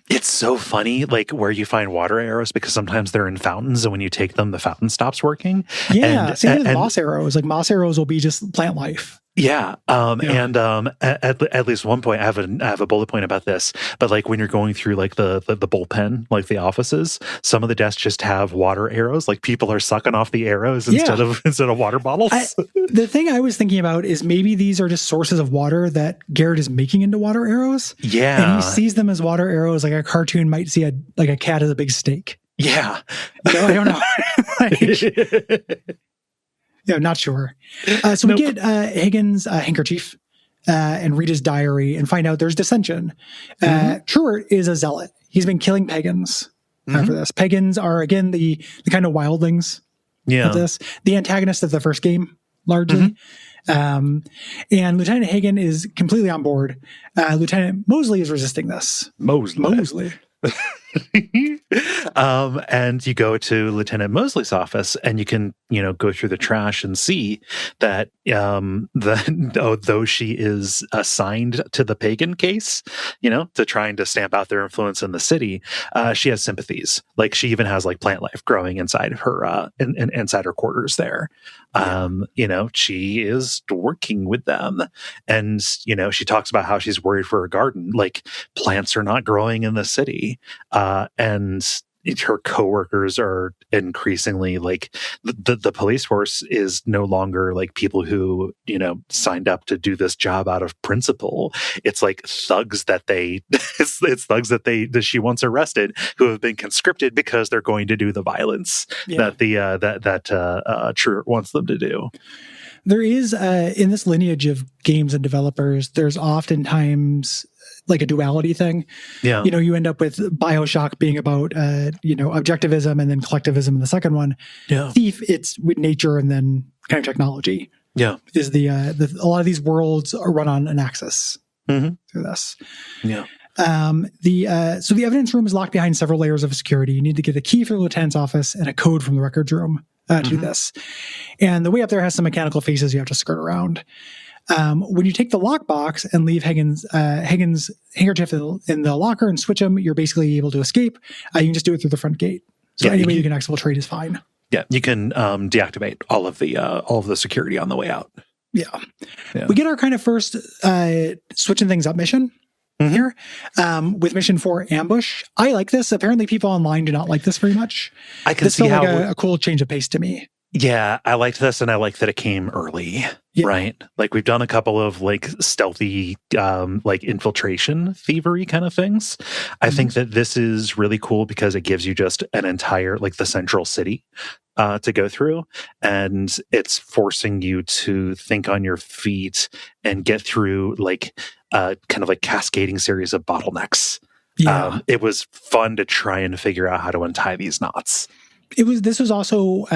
It's so funny, like where you find water arrows, because sometimes they're in fountains, and when you take them, the fountain stops working. Yeah, same with moss arrows. Like moss arrows will be just plant life. Yeah. And at least one point, I have a bullet point about this. But like when you're going through like the bullpen, like the offices, some of the desks just have water arrows. Like people are sucking off the arrows instead of water bottles. The thing I was thinking about is maybe these are just sources of water that Garrett is making into water arrows. Yeah, and he sees them as water arrows, like a cartoon might see a cat as a big steak. Yeah, I don't know. Yeah, not sure. So we get Higgins' handkerchief and read his diary and find out there's dissension. Truart is a zealot. He's been killing pagans for this. Pagans are, again, the kind of wildlings of this. The antagonist of the first game, largely. And Lieutenant Hagen is completely on board. Lieutenant Mosley is resisting this. Mosley. And you go to Lieutenant Mosley's office, and you can, go through the trash and see that though she is assigned to the pagan case, to trying to stamp out their influence in the city, she has sympathies. Like she even has like plant life growing inside her inside her quarters there. She is working with them, and she talks about how she's worried for her garden. Like plants are not growing in the city, and her coworkers are increasingly like the police force is no longer like people who signed up to do this job out of principle. It's like thugs that it's thugs that she once arrested who have been conscripted because they're going to do the violence that Truart wants them to do. There is in this lineage of games and developers, there's oftentimes like a duality thing. Yeah. You end up with BioShock being about, objectivism and then collectivism in the second one. Yeah. Thief, it's with nature and then kind of technology. Yeah. Is a lot of these worlds are run on an axis through this. Yeah. So the evidence room is locked behind several layers of security. You need to get a key from the lieutenant's office and a code from the records room to do this. And the way up there has some mechanical faces you have to skirt around. When you take the lockbox and leave Higgins' handkerchief in the locker and switch them, you're basically able to escape. You can just do it through the front gate. So any way you can exfiltrate is fine. Yeah, you can deactivate all of the security on the way out. Yeah. We get our kind of first switching things up mission here with mission 4, Ambush. I like this. Apparently people online do not like this very much. I can see how like a cool change of pace to me. Yeah, I liked this, and I like that it came early, right? Like we've done a couple of like stealthy, like infiltration thievery kind of things. I think that this is really cool because it gives you just an entire, like the central city to go through, and it's forcing you to think on your feet and get through like kind of like cascading series of bottlenecks. Yeah. It was fun to try and figure out how to untie these knots. This was also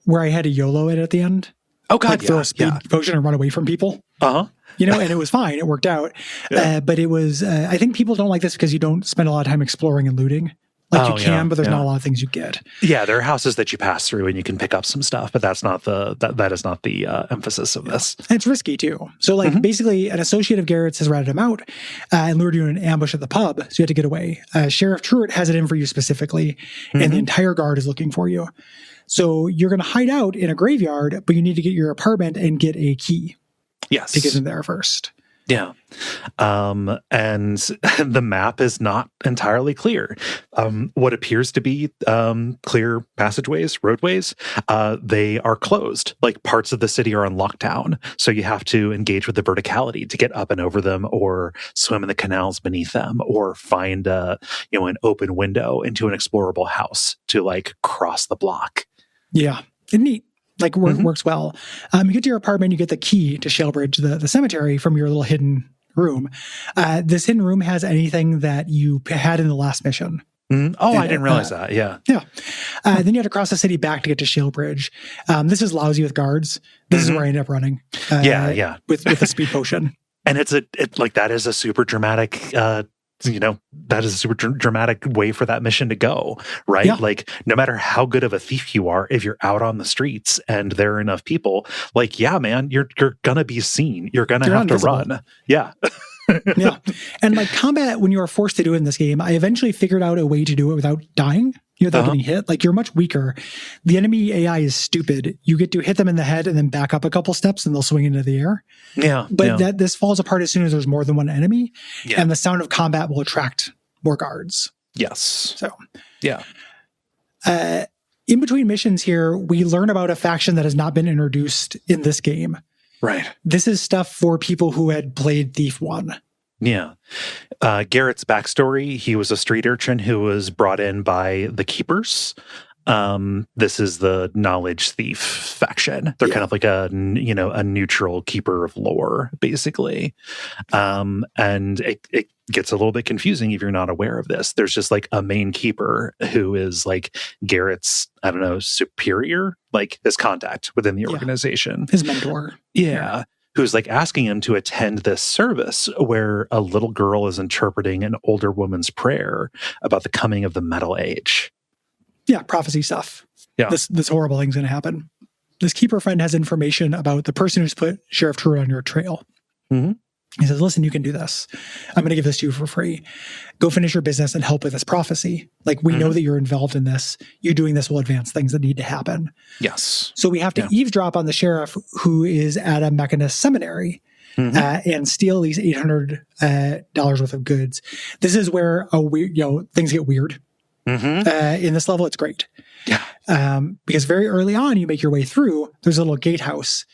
where I had to YOLO it at the end. Oh God, throw a speed potion and run away from people. And it was fine. It worked out. Yeah. But it was, I think people don't like this because you don't spend a lot of time exploring and looting. Like you can, but there's not a lot of things you get. Yeah, there are houses that you pass through and you can pick up some stuff, but that's not that is not the emphasis of this. And it's risky too. So like basically an associate of Garrett's has ratted him out and lured you in an ambush at the pub, so you had to get away. Sheriff Truart has it in for you specifically, and the entire guard is looking for you. So you're going to hide out in a graveyard, but you need to get your apartment and get a key. Yes. To get in there first. Yeah. And the map is not entirely clear. What appears to be clear passageways, roadways, they are closed. Like parts of the city are on lockdown. So you have to engage with the verticality to get up and over them, or swim in the canals beneath them, or find an open window into an explorable house to like cross the block. Yeah. Neat. Like works well. You get to your apartment, you get the key to Shalebridge, the cemetery, from your little hidden room. This hidden room has anything that you had in the last mission. Oh, I didn't realize that. Yeah. Yeah. Then you had to cross the city back to get to Shield Bridge. This is lousy with guards. This is where I ended up running. With a speed potion. And that is a super dramatic, that is a super dramatic way for that mission to go, right? Yeah. Like, no matter how good of a thief you are, if you're out on the streets and there are enough people, like, yeah, man, you're gonna be seen. You're gonna have to run. Yeah. Yeah. And like combat, when you are forced to do it in this game, I eventually figured out a way to do it without dying, without getting hit. Like, you're much weaker. The enemy AI is stupid. You get to hit them in the head and then back up a couple steps and they'll swing into the air. Yeah. But this falls apart as soon as there's more than one enemy. Yeah. And the sound of combat will attract more guards. Yes. So, yeah. In between missions here, we learn about a faction that has not been introduced in this game. Right. This is stuff for people who had played Thief 1. Yeah. Garrett's backstory, he was a street urchin who was brought in by the Keepers. This is the knowledge thief faction. They're kind of like a neutral keeper of lore, basically. And it gets a little bit confusing if you're not aware of this. There's just like a main keeper who is like Garrett's, I don't know, superior, like his contact within the organization. His mentor. Yeah. Who's like asking him to attend this service where a little girl is interpreting an older woman's prayer about the coming of the Metal Age. Yeah, prophecy stuff. Yeah. This horrible thing's going to happen. This keeper friend has information about the person who's put Sheriff Truitt on your trail. Mm-hmm. He says, listen, you can do this. I'm going to give this to you for free. Go finish your business and help with this prophecy. Like, we know that you're involved in this. You doing this will advance things that need to happen. Yes. So we have to eavesdrop on the sheriff who is at a Mechanist seminary and steal these $800 worth of goods. This is where things get weird. In this level, it's great. Yeah. Because very early on, you make your way through, there's a little gatehouse.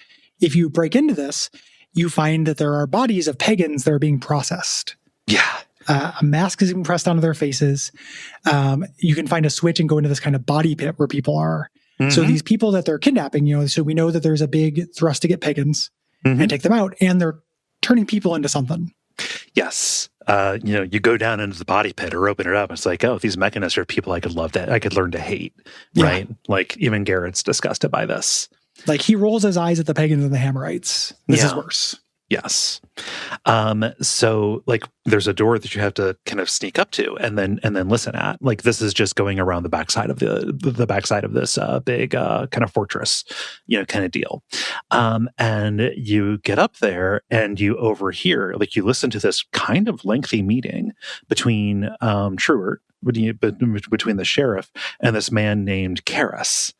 If you break into this, you find that there are bodies of pagans that are being processed. Yeah. A mask is being pressed onto their faces. You can find a switch and go into this kind of body pit where people are. So these people that they're kidnapping, so we know that there's a big thrust to get pagans and take them out, and they're turning people into something. Yes. You go down into the body pit or open it up. It's like, oh, these mechanists are people I could learn to hate. Right. Like, even Garrett's disgusted by this. Like, he rolls his eyes at the pagans and the Hammerites. This is worse. Yes. So like, there's a door that you have to kind of sneak up to and then listen at. Like, this is just going around the backside of the backside of this big kind of fortress, kind of deal. And you get up there and you overhear, like, you listen to this kind of lengthy meeting between Truitt, between the sheriff and this man named Karras.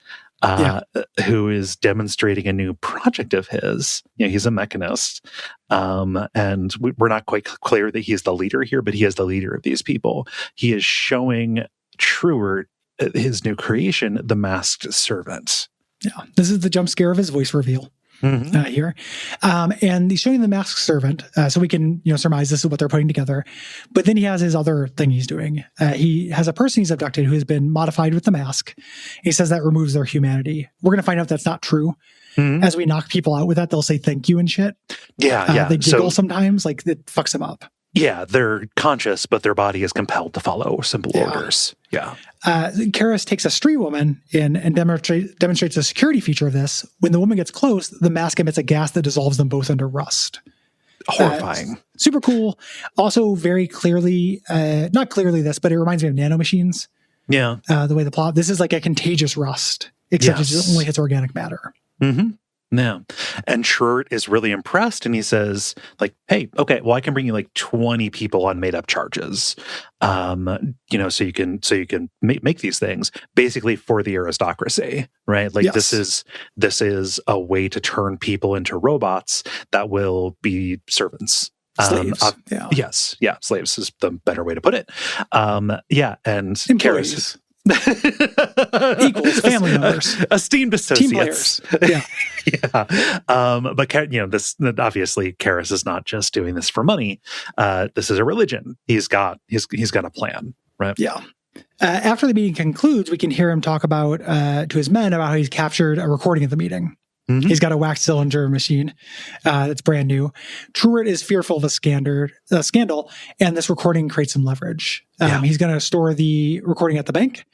Who is demonstrating a new project of his. He's a mechanist. And we're not quite clear that he's the leader here, but he is the leader of these people. He is showing Truitt his new creation, the Masked Servant. Yeah. This is the jump scare of his voice reveal. Here. And he's showing the Masked Servant, so we can, surmise this is what they're putting together. But then he has his other thing he's doing. He has a person he's abducted who has been modified with the mask. He says that removes their humanity. We're going to find out that's not true. As we knock people out with that, they'll say thank you and shit. Yeah. They giggle sometimes, like, it fucks them up. Yeah, they're conscious, but their body is compelled to follow simple orders. Yeah. Karras takes a street woman in and demonstrates a security feature of this. When the woman gets close, the mask emits a gas that dissolves them both under rust. Horrifying. Super cool. Also, very clearly, not clearly this, but it reminds me of nanomachines. Yeah. The way the plot, this is like a contagious rust, except it just only hits organic matter. Yeah. And Truitt is really impressed, and he says, like, hey, okay, well, I can bring you like 20 people on made up charges. So you can make these things basically for the aristocracy, right? Like, this is a way to turn people into robots that will be servants. Slaves. Yes. Yeah. Slaves is the better way to put it. And Karras equals family members, esteemed associates, team players. But this obviously Karras is not just doing this for money. This is a religion. He's got a plan, right? Yeah. After the meeting concludes, we can hear him talk about to his men about how he's captured a recording of the meeting. Mm-hmm. He's got a wax cylinder machine that's brand new. Truett is fearful of a scandal, and this recording creates some leverage. He's going to store the recording at the bank,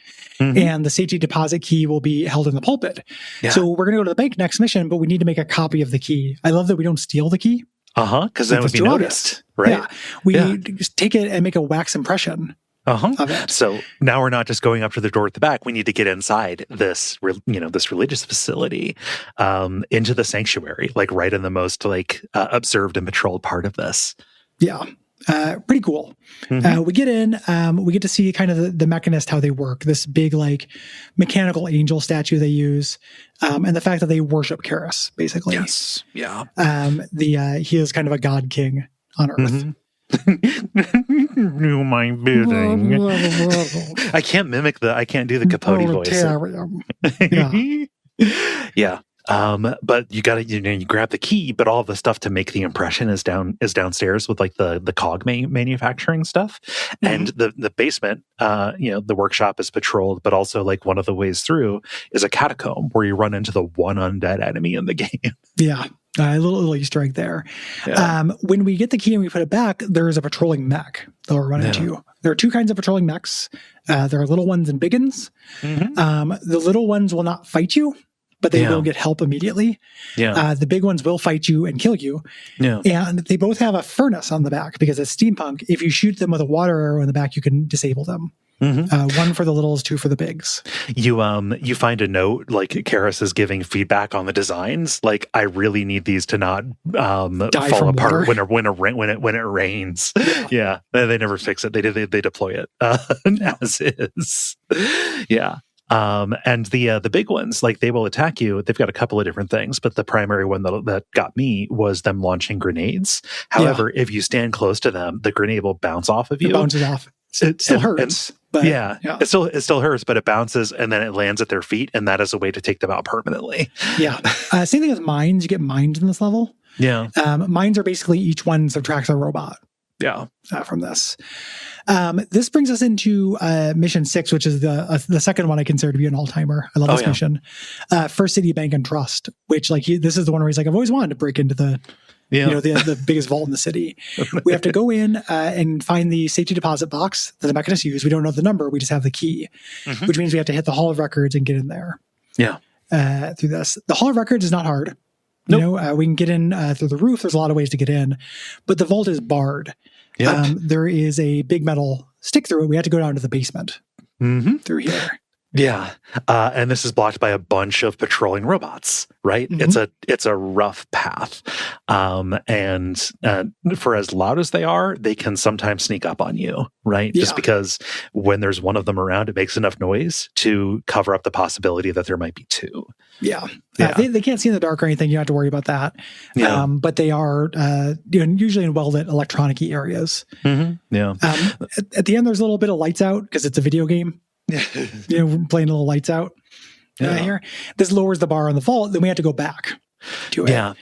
and the safety deposit key will be held in the pulpit. Yeah. So we're going to go to the bank next mission, but we need to make a copy of the key. I love that we don't steal the key. Because then it would be noticed, right? Yeah. We just take it and make a wax impression. Of it. So now we're not just going up to the door at the back. We need to get inside this, this religious facility, into the sanctuary, like right in the most observed and patrolled part of this. Yeah. Pretty cool. We get in, we get to see kind of the mechanist, how they work, this big, mechanical angel statue they use, and the fact that they worship Karis, basically. Yes. Yeah. He is kind of a god king on Earth. Do my bidding. I can't do the Capote voice. Yeah. But you gotta, you grab the key, but all the stuff to make the impression is downstairs with the cog manufacturing stuff. And the basement, the workshop is patrolled, but also one of the ways through is a catacomb where you run into the one undead enemy in the game. Yeah. A little Easter egg there. Yeah. When we get the key and we put it back, there's a patrolling mech that we'll run into. There are two kinds of patrolling mechs. There are little ones and big ones. The little ones will not fight you, but they will get help immediately. The big ones will fight you and kill you. And they both have a furnace on the back because it's steampunk. If you shoot them with a water arrow in the back, you can disable them. One for the littles, two for the bigs. You find a note Karis is giving feedback on the designs. I really need these to not fall apart when it rains. Yeah, they never fix it. They deploy it as is. Yeah. And the big ones, they will attack you. They've got a couple of different things, but the primary one that got me was them launching grenades. However, if you stand close to them, the grenade will bounce off of you. It bounces off. It still hurts. But, it still hurts, but it bounces and then it lands at their feet, and that is a way to take them out permanently. Yeah. Same thing with mines. You get mines in this level. Yeah. Mines are basically each one subtracts a robot. Yeah. From this. This brings us into mission 6, which is the second one I consider to be an all-timer. I love this mission. First City Bank and Trust, which this is the one where he's I've always wanted to break into the biggest vault in the city. We have to go in and find the safety deposit box that the mechanists use. We don't know the number. We just have the key, which means we have to hit the Hall of Records and get in there. Yeah. Through this. The Hall of Records is not hard. Nope. We can get in through the roof. There's a lot of ways to get in, but the vault is barred. Yep. There is a big metal stick through it. We have to go down to the basement through here. Yeah. And this is blocked by a bunch of patrolling robots, right? It's a rough path. And for as loud as they are, they can sometimes sneak up on you, right? Yeah. Just because when there's one of them around, it makes enough noise to cover up the possibility that there might be two. Yeah. They can't see in the dark or anything. You don't have to worry about that. Yeah. But they are usually in well-lit electronic-y areas. Yeah. At the end, there's a little bit of lights out because it's a video game. We're playing a little lights out here. This lowers the bar on the vault. Then we have to go back to it. Yeah.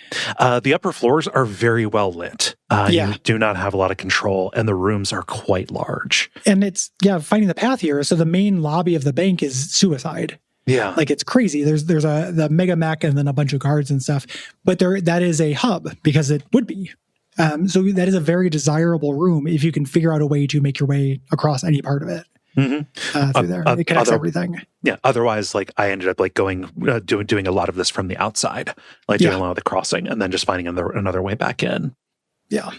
The upper floors are very well lit. You do not have a lot of control, and the rooms are quite large. And it's, finding the path here. So the main lobby of the bank is suicide. Yeah. It's crazy. There's the mega mech and then a bunch of guards and stuff. But that is a hub because it would be. So that is a very desirable room if you can figure out a way to make your way across any part of it. Through there. It connects everything. Yeah. Otherwise, I ended up going, doing a lot of this from the outside, doing a lot of the crossing and then just finding another way back in. Yeah.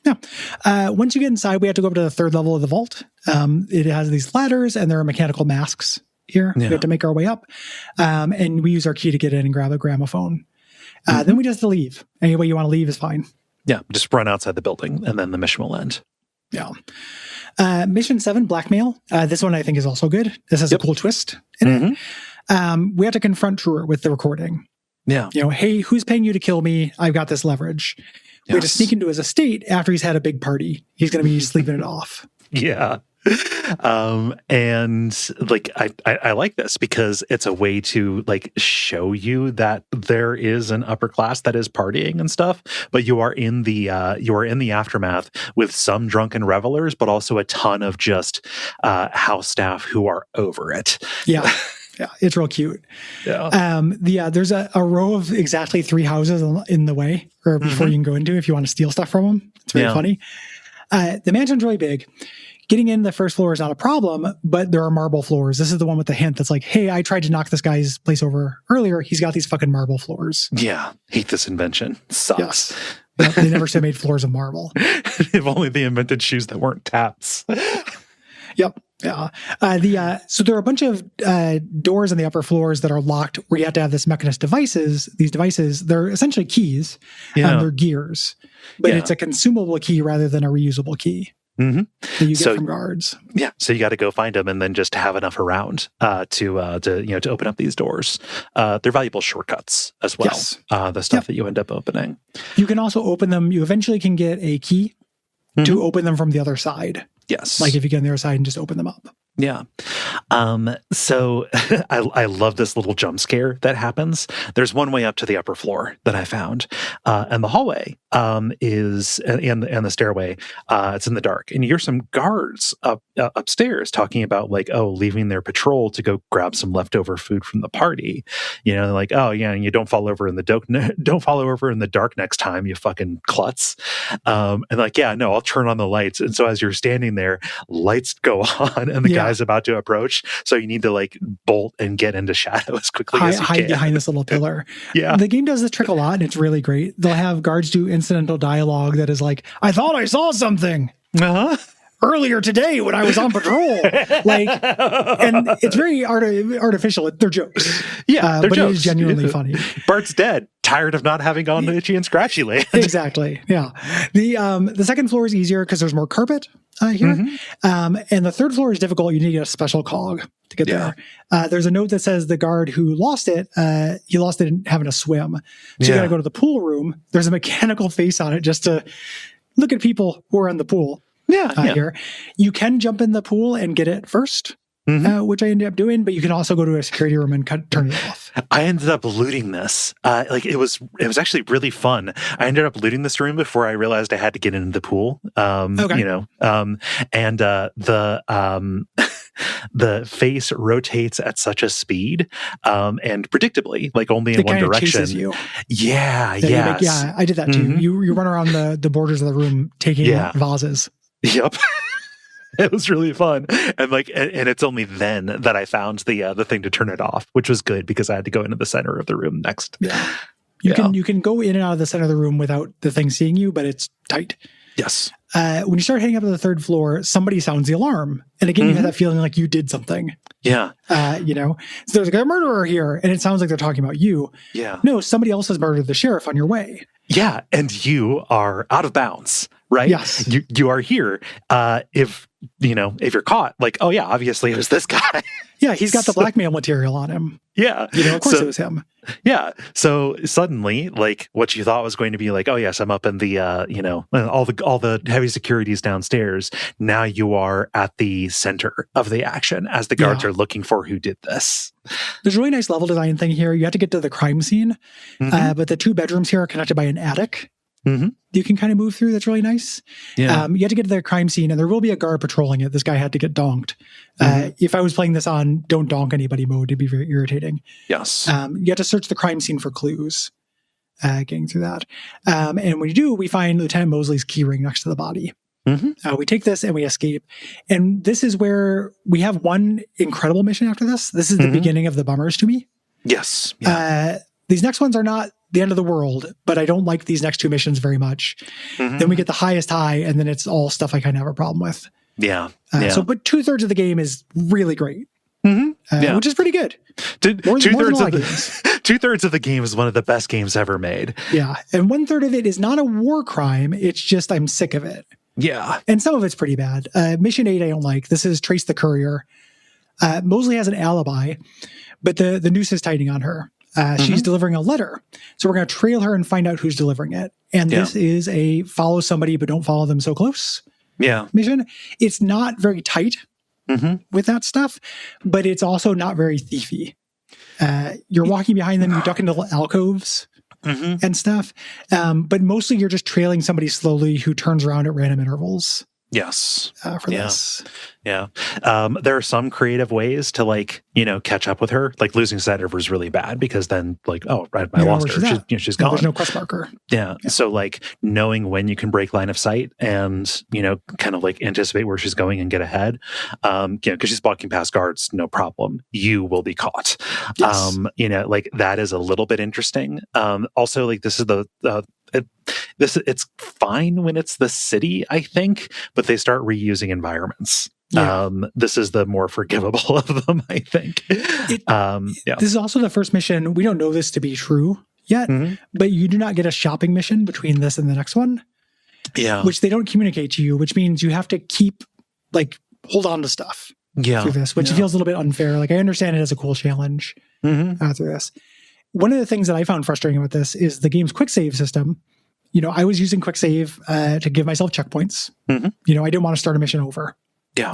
Yeah. Once you get inside, we have to go up to the third level of the vault. It has these ladders and there are mechanical masks here. We have to make our way up. And we use our key to get in and grab a gramophone. Then we just have to leave. Any way you want to leave is fine. Yeah. Just run outside the building and then the mission will end. Yeah. Mission 7, Blackmail. This one I think is also good. This has a cool twist in it. We have to confront Truett with the recording. Yeah. Hey, who's paying you to kill me? I've got this leverage. We have to sneak into his estate after he's had a big party. He's going to be sleeping it off. Yeah. And I like this because it's a way to show you that there is an upper class that is partying and stuff, but you are in the aftermath with some drunken revelers, but also a ton of just house staff who are over it. Yeah. Yeah, it's real cute. Yeah. There's a row of exactly 3 houses in the way, or before you can go into if you want to steal stuff from them. It's very funny. The mansion's really big. Getting in the first floor is not a problem, but there are marble floors. This is the one with the hint that's like, hey, I tried to knock this guy's place over earlier. He's got these fucking marble floors. Yeah. Hate this invention. Sucks. Yes. Yep, they never should have made floors of marble. If only they invented shoes that weren't taps. Yep. Yeah. So there are a bunch of doors on the upper floors that are locked where you have to have this mechanism devices. These devices, they're essentially keys. They're gears. But it's a consumable key rather than a reusable key. That you get from guards. Yeah, so you got to go find them and then just have enough around to open up these doors. They're valuable shortcuts as well. Yes. The stuff that you end up opening. You can also open them. You eventually can get a key to open them from the other side. Yes, like if you get on the other side and just open them up. Yeah. So I love this little jump scare that happens. There's one way up to the upper floor that I found. And the hallway is, and the stairway, it's in the dark. And you hear some guards upstairs talking about like, leaving their patrol to go grab some leftover food from the party. Like, and you don't fall over in the dark next time, you fucking klutz. And like, I'll turn on the lights. And so as you're standing there, lights go on and the guy's about to approach, so you need to like bolt and get into shadow as quickly as you can. Hide behind this little pillar. The game does this trick a lot, and it's really great. They'll have guards do incidental dialogue that is like, "I thought I saw something earlier today when I was on patrol." And it's very artificial. They're jokes. They're but jokes. It is genuinely funny. Bart's dead. Tired of not having gone to Itchy and Scratchy Land. Exactly. Yeah. The second floor is easier because there's more carpet here. And the third floor is difficult. You need to get a special cog to get there. There's a note that says the guard who lost it, he lost it in having a swim. So you got to go to the pool room. There's a mechanical face on it just to look at people who are in the pool. Here. You can jump in the pool and get it first. Which I ended up doing, but you can also go to a security room and turn it off. I ended up looting this. It was actually really fun. I ended up looting this room before I realized I had to get into the pool. The face rotates at such a speed, and predictably, like only in one direction. Chases you. I did that too. You run around the borders of the room taking vases. Yep. It was really fun. And and it's only then that I found the thing to turn it off, which was good because I had to go into the center of the room next. You can go in and out of the center of the room without the thing seeing you, but it's tight. Yes. When you start heading up to the third floor, somebody sounds the alarm. And again, you have that feeling like you did something. Yeah. So there's a murderer here, and it sounds like they're talking about you. Yeah. No, somebody else has murdered the sheriff on your way. Yeah. And you are out of bounds, right? Yes. You are here. If you're caught, like, obviously it was this guy. He's got the blackmail material on him. Yeah. Of course it was him. Yeah. So suddenly, like, what you thought was going to be like, I'm up in the, all the heavy securities downstairs. Now you are at the center of the action as the guards are looking for who did this. There's a really nice level design thing here. You have to get to the crime scene, but the 2 bedrooms here are connected by an attic. You can kind of move through. That's really nice. You have to get to the crime scene, and there will be a guard patrolling it. This guy had to get donked. If I was playing this on don't donk anybody mode, it'd be very irritating. Yes. You have to search the crime scene for clues, getting through that. And when you do, we find Lieutenant Mosley's keyring next to the body. We take this and we escape. And this is where we have one incredible mission after this. This is the beginning of the bummers to me. Yes. These next ones are not the end of the world, but I don't like these next 2 missions very much. Then we get the highest high, and then it's all stuff I kind of have a problem with. But 2/3 of the game is really great, which is pretty good. Two-thirds of the game is one of the best games ever made. Yeah, and 1/3 of it is not a war crime. It's just I'm sick of it. Yeah, and some of it's pretty bad. Mission 8 I don't like. This is Trace the Courier. Mosley has an alibi, but the noose is tightening on her. She's delivering a letter. So we're going to trail her and find out who's delivering it. And this is a follow somebody, but don't follow them so close mission. It's not very tight with that stuff, but it's also not very thiefy. You're walking behind them, you duck into alcoves and stuff. But mostly you're just trailing somebody slowly who turns around at random intervals. Yes. For this. Yeah. There are some creative ways to like, catch up with her. Like losing sight of her is really bad because then like, oh, right, I lost her. She's gone. There's no quest marker. Yeah. So like knowing when you can break line of sight and, kind of like anticipate where she's going and get ahead. Because she's walking past guards, no problem. You will be caught. Yes. Like that is a little bit interesting. Also like this is it's fine when it's the city, I think, but they start reusing environments. Yeah. This is the more forgivable of them, I think. This is also the first mission. We don't know this to be true yet, but you do not get a shopping mission between this and the next one. Yeah. Which they don't communicate to you, which means you have to keep, hold on to stuff through this, which feels a little bit unfair. Like, I understand it as a cool challenge through this. One of the things that I found frustrating about this is the game's quick save system. I was using quick save to give myself checkpoints. I didn't want to start a mission over. Yeah.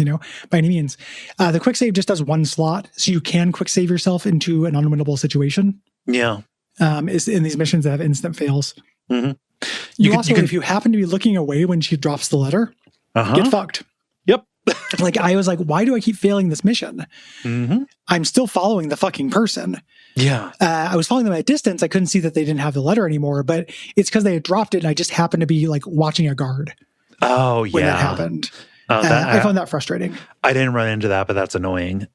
By any means. The quick save just does one slot, so you can quick save yourself into an unwinnable situation. Yeah. Is in these missions that have instant fails. Mm-hmm. If you happen to be looking away when she drops the letter, get fucked. Yep. I was like, why do I keep failing this mission? I'm still following the fucking person. Yeah. I was following them at a distance. I couldn't see that they didn't have the letter anymore, but it's because they had dropped it and I just happened to be watching a guard. Oh, yeah. When that happened. I found that frustrating. I didn't run into that, but that's annoying.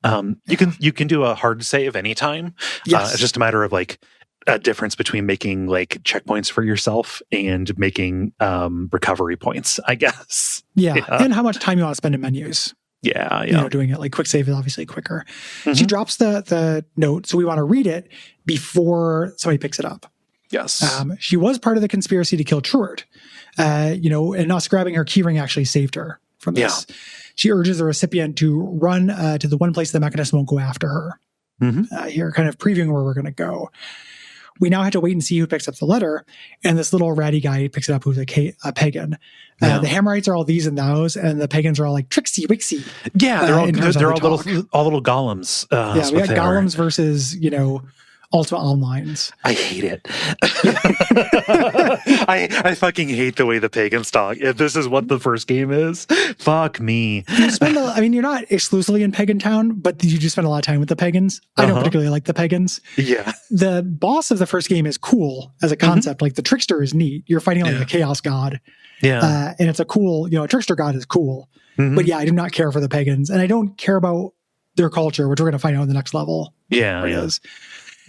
You can do a hard save anytime. Yes. It's just a matter of a difference between making checkpoints for yourself and making recovery points, I guess. Yeah. And how much time you want to spend in menus. Yeah. Doing it quick save is obviously quicker. She drops the note, so we want to read it before somebody picks it up. Yes. She was part of the conspiracy to kill Truart. And us grabbing her keyring actually saved her from this. Yeah. She urges the recipient to run to the one place the mechanist won't go after her. Here, kind of previewing where we're going to go. We now have to wait and see who picks up the letter, and this little ratty guy picks it up who's a pagan. The Hammerites are all these and thous, and the pagans are all like Trixie, Wixie. Yeah, they're all little golems. We got golems versus Ultima Onlines. I hate it. I fucking hate the way the pagans talk. If this is what the first game is, fuck me. You're not exclusively in Pagan Town, but you do spend a lot of time with the pagans. I don't particularly like the pagans. Yeah. The boss of the first game is cool as a concept. The trickster is neat. You're fighting a chaos god. Yeah. And it's a cool, a trickster god is cool. But yeah, I do not care for the pagans. And I don't care about their culture, which we're going to find out in the next level. Yeah. It is.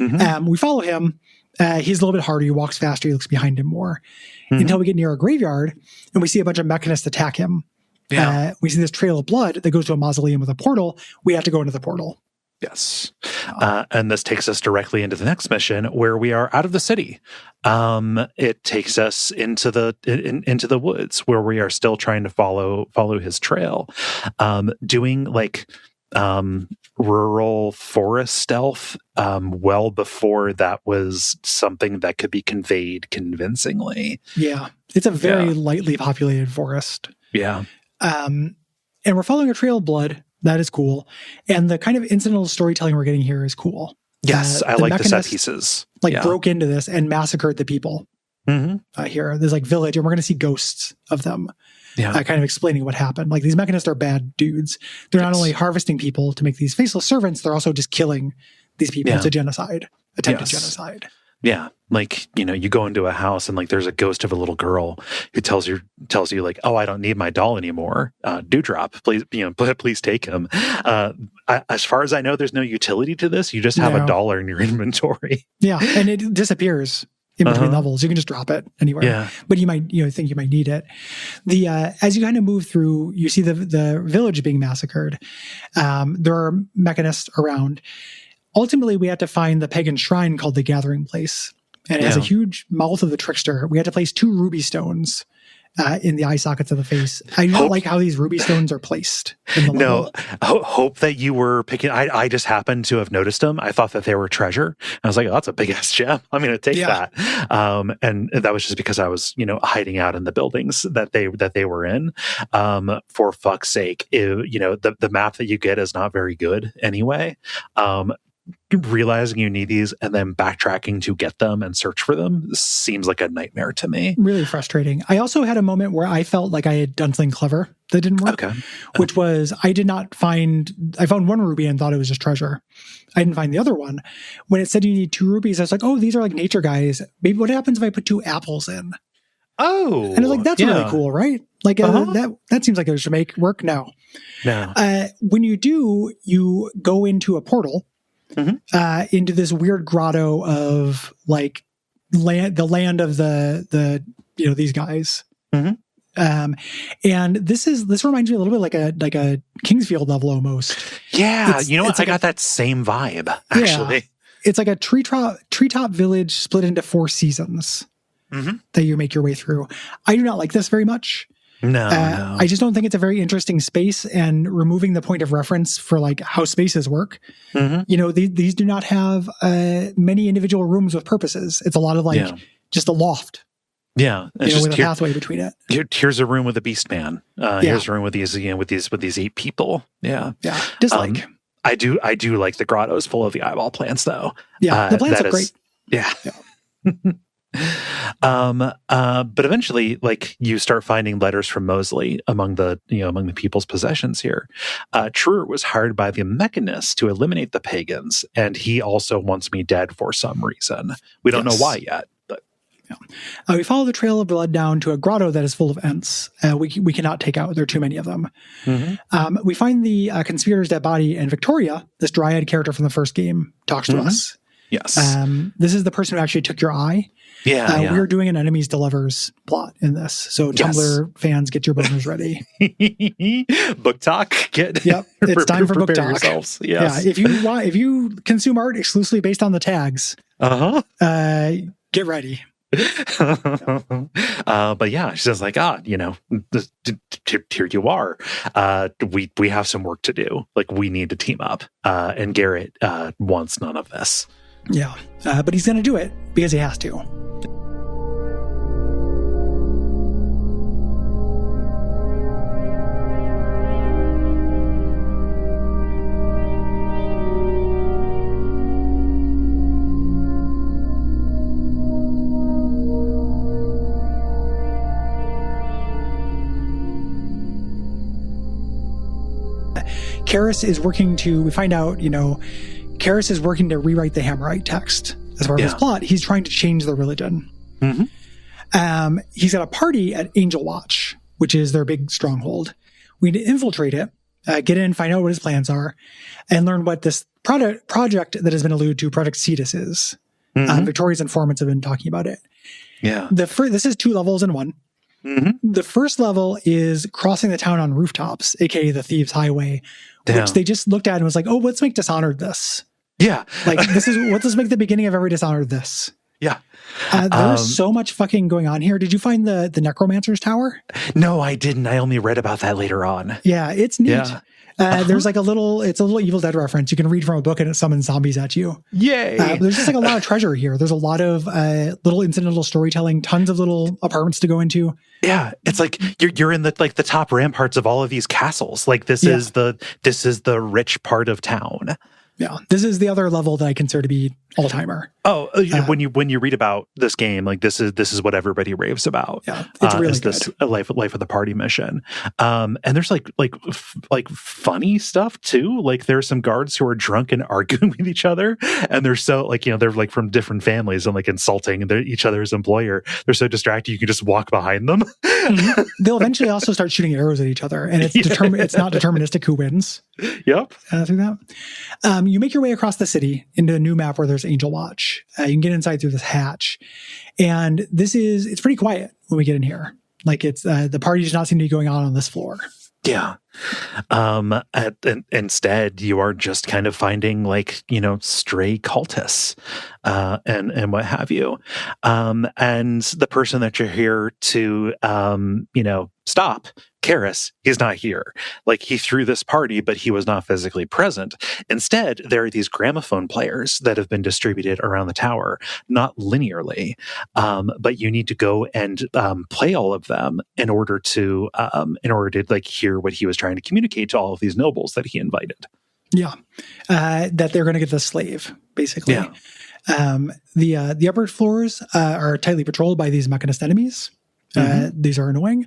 We follow him. He's a little bit harder. He walks faster. He looks behind him more until we get near a graveyard and we see a bunch of mechanists attack him. Yeah. We see this trail of blood that goes to a mausoleum with a portal. We have to go into the portal. Yes. And this takes us directly into the next mission where we are out of the city. It takes us into the woods where we are still trying to follow his trail, doing rural forest stealth well before that was something that could be conveyed convincingly. Yeah. It's a very lightly populated forest. Yeah. And we're following a trail of blood. That is cool. And the kind of incidental storytelling we're getting here is cool. Yes, I like the set pieces. Broke into this and massacred the people here. There's village, and we're going to see ghosts of them. Yeah. Kind of explaining what happened. These mechanists are bad dudes. They're not only harvesting people to make these faceless servants, they're also just killing these people. It's a genocide, attempted genocide. Yeah. You go into a house and there's a ghost of a little girl who tells you oh, I don't need my doll anymore. Dewdrop, please, please take him. As far as I know, there's no utility to this. You just have a dollar in your inventory. Yeah. And it disappears in between levels. You can just drop it anywhere. Yeah. But you might, think you might need it. As you kind of move through, you see the village being massacred. There are mechanists around. Ultimately, we had to find the pagan shrine called the Gathering Place. And it has a huge mouth of the trickster. We had to place 2 ruby stones in the eye sockets of the face. I do not like how these ruby stones are placed in the level. No, hope that you were picking. I just happened to have noticed them. I thought that they were treasure. I was like, oh, that's a big ass gem. I'm going to take that. And that was just because I was, hiding out in the buildings that they were in. For fuck's sake, the map that you get is not very good anyway. realizing you need these and then backtracking to get them and search for them seems like a nightmare to me. Really frustrating. I also had a moment where I felt like I had done something clever that didn't work, which was I found one ruby and thought it was just treasure. I didn't find the other one. When it said you need 2 rubies, I was like, oh, these are like nature guys. Maybe what happens if I put 2 apples in? Oh. And I was like, that's really cool, right? Like that seems like it should make work. No. When you do, you go into a portal into this weird grotto of like the land of the these guys. And this reminds me a little bit like a Kingsfield level almost. Yeah, you know what? I got that same vibe actually. Yeah, it's like a treetop village split into 4 seasons that you make your way through. I do not like this very much. No. I just don't think it's a very interesting space, and removing the point of reference for like how spaces work. These do not have many individual rooms with purposes. It's a lot of like just a loft. Yeah, with a pathway between it. Here's a room with a beast man. Here's a room with these with these 8 people. Yeah. Dislike. I do like the grottos full of the eyeball plants though. Yeah, the plants are great. Yeah. But eventually, like, you start finding letters from Mosley among the people's possessions here. Truer was hired by the Mechanists to eliminate the pagans, and he also wants me dead for some reason. We don't know why yet, but we follow the trail of blood down to a grotto that is full of Ents. We cannot take out. There are too many of them. We find the conspirator's dead body, and Victoria, this dryad character from the first game, talks to us. Yes. This is the person who actually took your eye. We're doing an enemies to lovers plot in this. So Tumblr fans, get your boners ready. Book talk. It's time for book talk. Yourselves. Yes. Yeah, if you consume art exclusively based on the tags, get ready. But yeah, she says like, here you are. We have some work to do. Like, we need to team up. And Garrett wants none of this. Yeah, but he's going to do it because he has to. Karis is working to, we find out, Karis is working to rewrite the Hammerite text as part of his plot. He's trying to change the religion. He's got a party at Angel Watch, which is their big stronghold. We need to infiltrate it, get in, find out what his plans are, and learn what this project that has been alluded to, Project Cetus, is. Victoria's informants have been talking about it. Yeah. This is 2 levels in one. The first level is crossing the town on rooftops, aka the Thieves' Highway, which they just looked at and was like, oh, let's make Dishonored this. Yeah. Like, let's make the beginning of every Dishonored this. Yeah. There's so much fucking going on here. Did you find the Necromancer's Tower? No, I didn't. I only read about that later on. Yeah, it's neat. Yeah. There's like it's a little Evil Dead reference. You can read from a book and it summons zombies at you. Yay. There's just like a lot of treasure here. There's a lot of little incidental storytelling, tons of little apartments to go into. Yeah. It's like you're in the top ramparts of all of these castles. Like this is the rich part of town. Yeah, this is the other level that I consider to be all-timer. Oh, when you read about this game, like this is what everybody raves about. Yeah, it's really good. This life of the party mission, and there's like funny stuff too. Like there are some guards who are drunk and arguing with each other, and they're so they're like from different families and like insulting each other's employer. They're so distracted you can just walk behind them. They'll eventually also start shooting arrows at each other, and it's it's not deterministic who wins. Yep. Through that. You make your way across the city into a new map where there's Angel Watch. You can get inside through this hatch. And it's pretty quiet when we get in here. Like the party does not seem to be going on this floor. Yeah. Instead, you are just kind of finding stray cultists and what have you. And the person that you're here to, stop, Karis, he's not here. Like, he threw this party, but he was not physically present. Instead, there are these gramophone players that have been distributed around the tower, not linearly, but you need to go and play all of them in order to hear what he was trying to communicate to all of these nobles that he invited. Yeah. That they're going to get the slave, basically. Yeah. The upper floors are tightly patrolled by these mechanist enemies. These are annoying.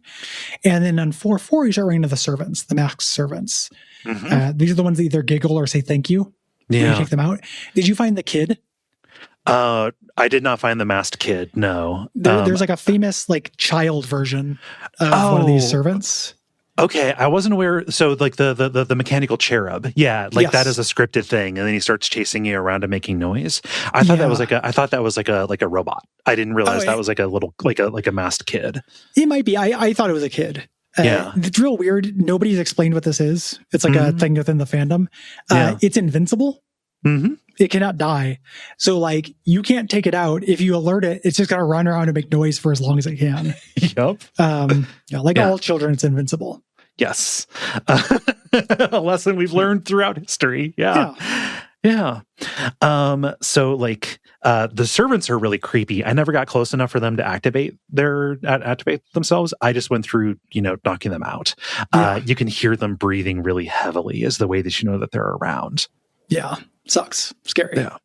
And then on floor 4, you start running into the servants, the masked servants. These are the ones that either giggle or say thank you when you take them out. Did you find the kid? I did not find the masked kid, no. There's like a famous like child version of one of these servants. Okay, I wasn't aware. So, like the mechanical cherub, like that is a scripted thing, and then he starts chasing you around and making noise. I thought that was like a robot. I didn't realize that was like a little like a masked kid. It might be. I thought it was a kid. It's real weird. Nobody's explained what this is. It's like a thing within the fandom. It's invincible. It cannot die. So like you can't take it out. If you alert it, it's just gonna run around and make noise for as long as it can. Yep. All children, it's invincible. Yes. A lesson we've learned throughout history. Yeah. So like the servants are really creepy. I never got close enough for them to activate themselves. I just went through, knocking them out. You can hear them breathing really heavily is the way that you know that they're around. Yeah. Sucks. Scary. Yeah.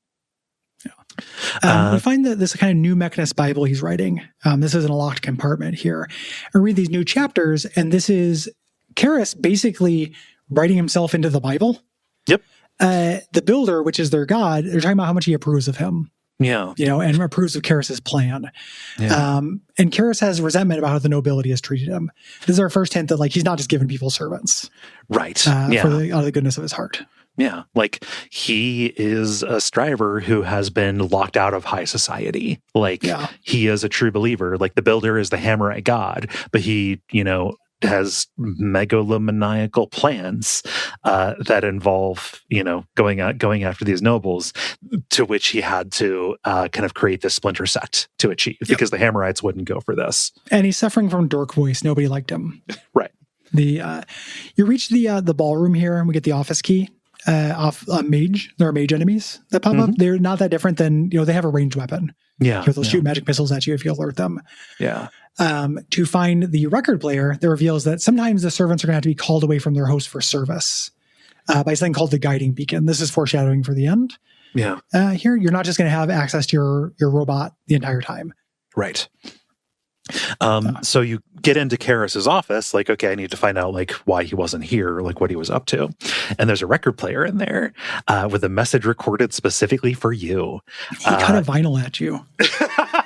We find that this kind of new mechanist Bible he's writing. This is in a locked compartment here. I read these new chapters, and this is Karis basically writing himself into the Bible. Yep. The builder, which is their god, they're talking about how much he approves of him. Yeah. And approves of Karis's plan. Yeah. And Karis has resentment about how the nobility has treated him. This is our first hint that like he's not just giving people servants. Right. Out of the goodness of his heart. Yeah, like he is a striver who has been locked out of high society. Like he is a true believer. Like the builder is the Hammerite god, but he, has megalomaniacal plans that involve, going after these nobles, to which he had to kind of create this splinter sect to achieve because the Hammerites wouldn't go for this. And he's suffering from dork voice. Nobody liked him. Right. You reach the ballroom here, and we get the office key. Off a mage. There are mage enemies that pop up. They're not that different than, they have a ranged weapon. Yeah. They'll shoot magic missiles at you if you alert them. Yeah. To find the record player, that reveals that sometimes the servants are going to have to be called away from their host for service by something called the guiding beacon. This is foreshadowing for the end. Yeah. Here, you're not just going to have access to your robot the entire time. Right. So you get into Karis's office, like, okay, I need to find out like why he wasn't here, like what he was up to. And there's a record player in there with a message recorded specifically for you. He cut a vinyl at you.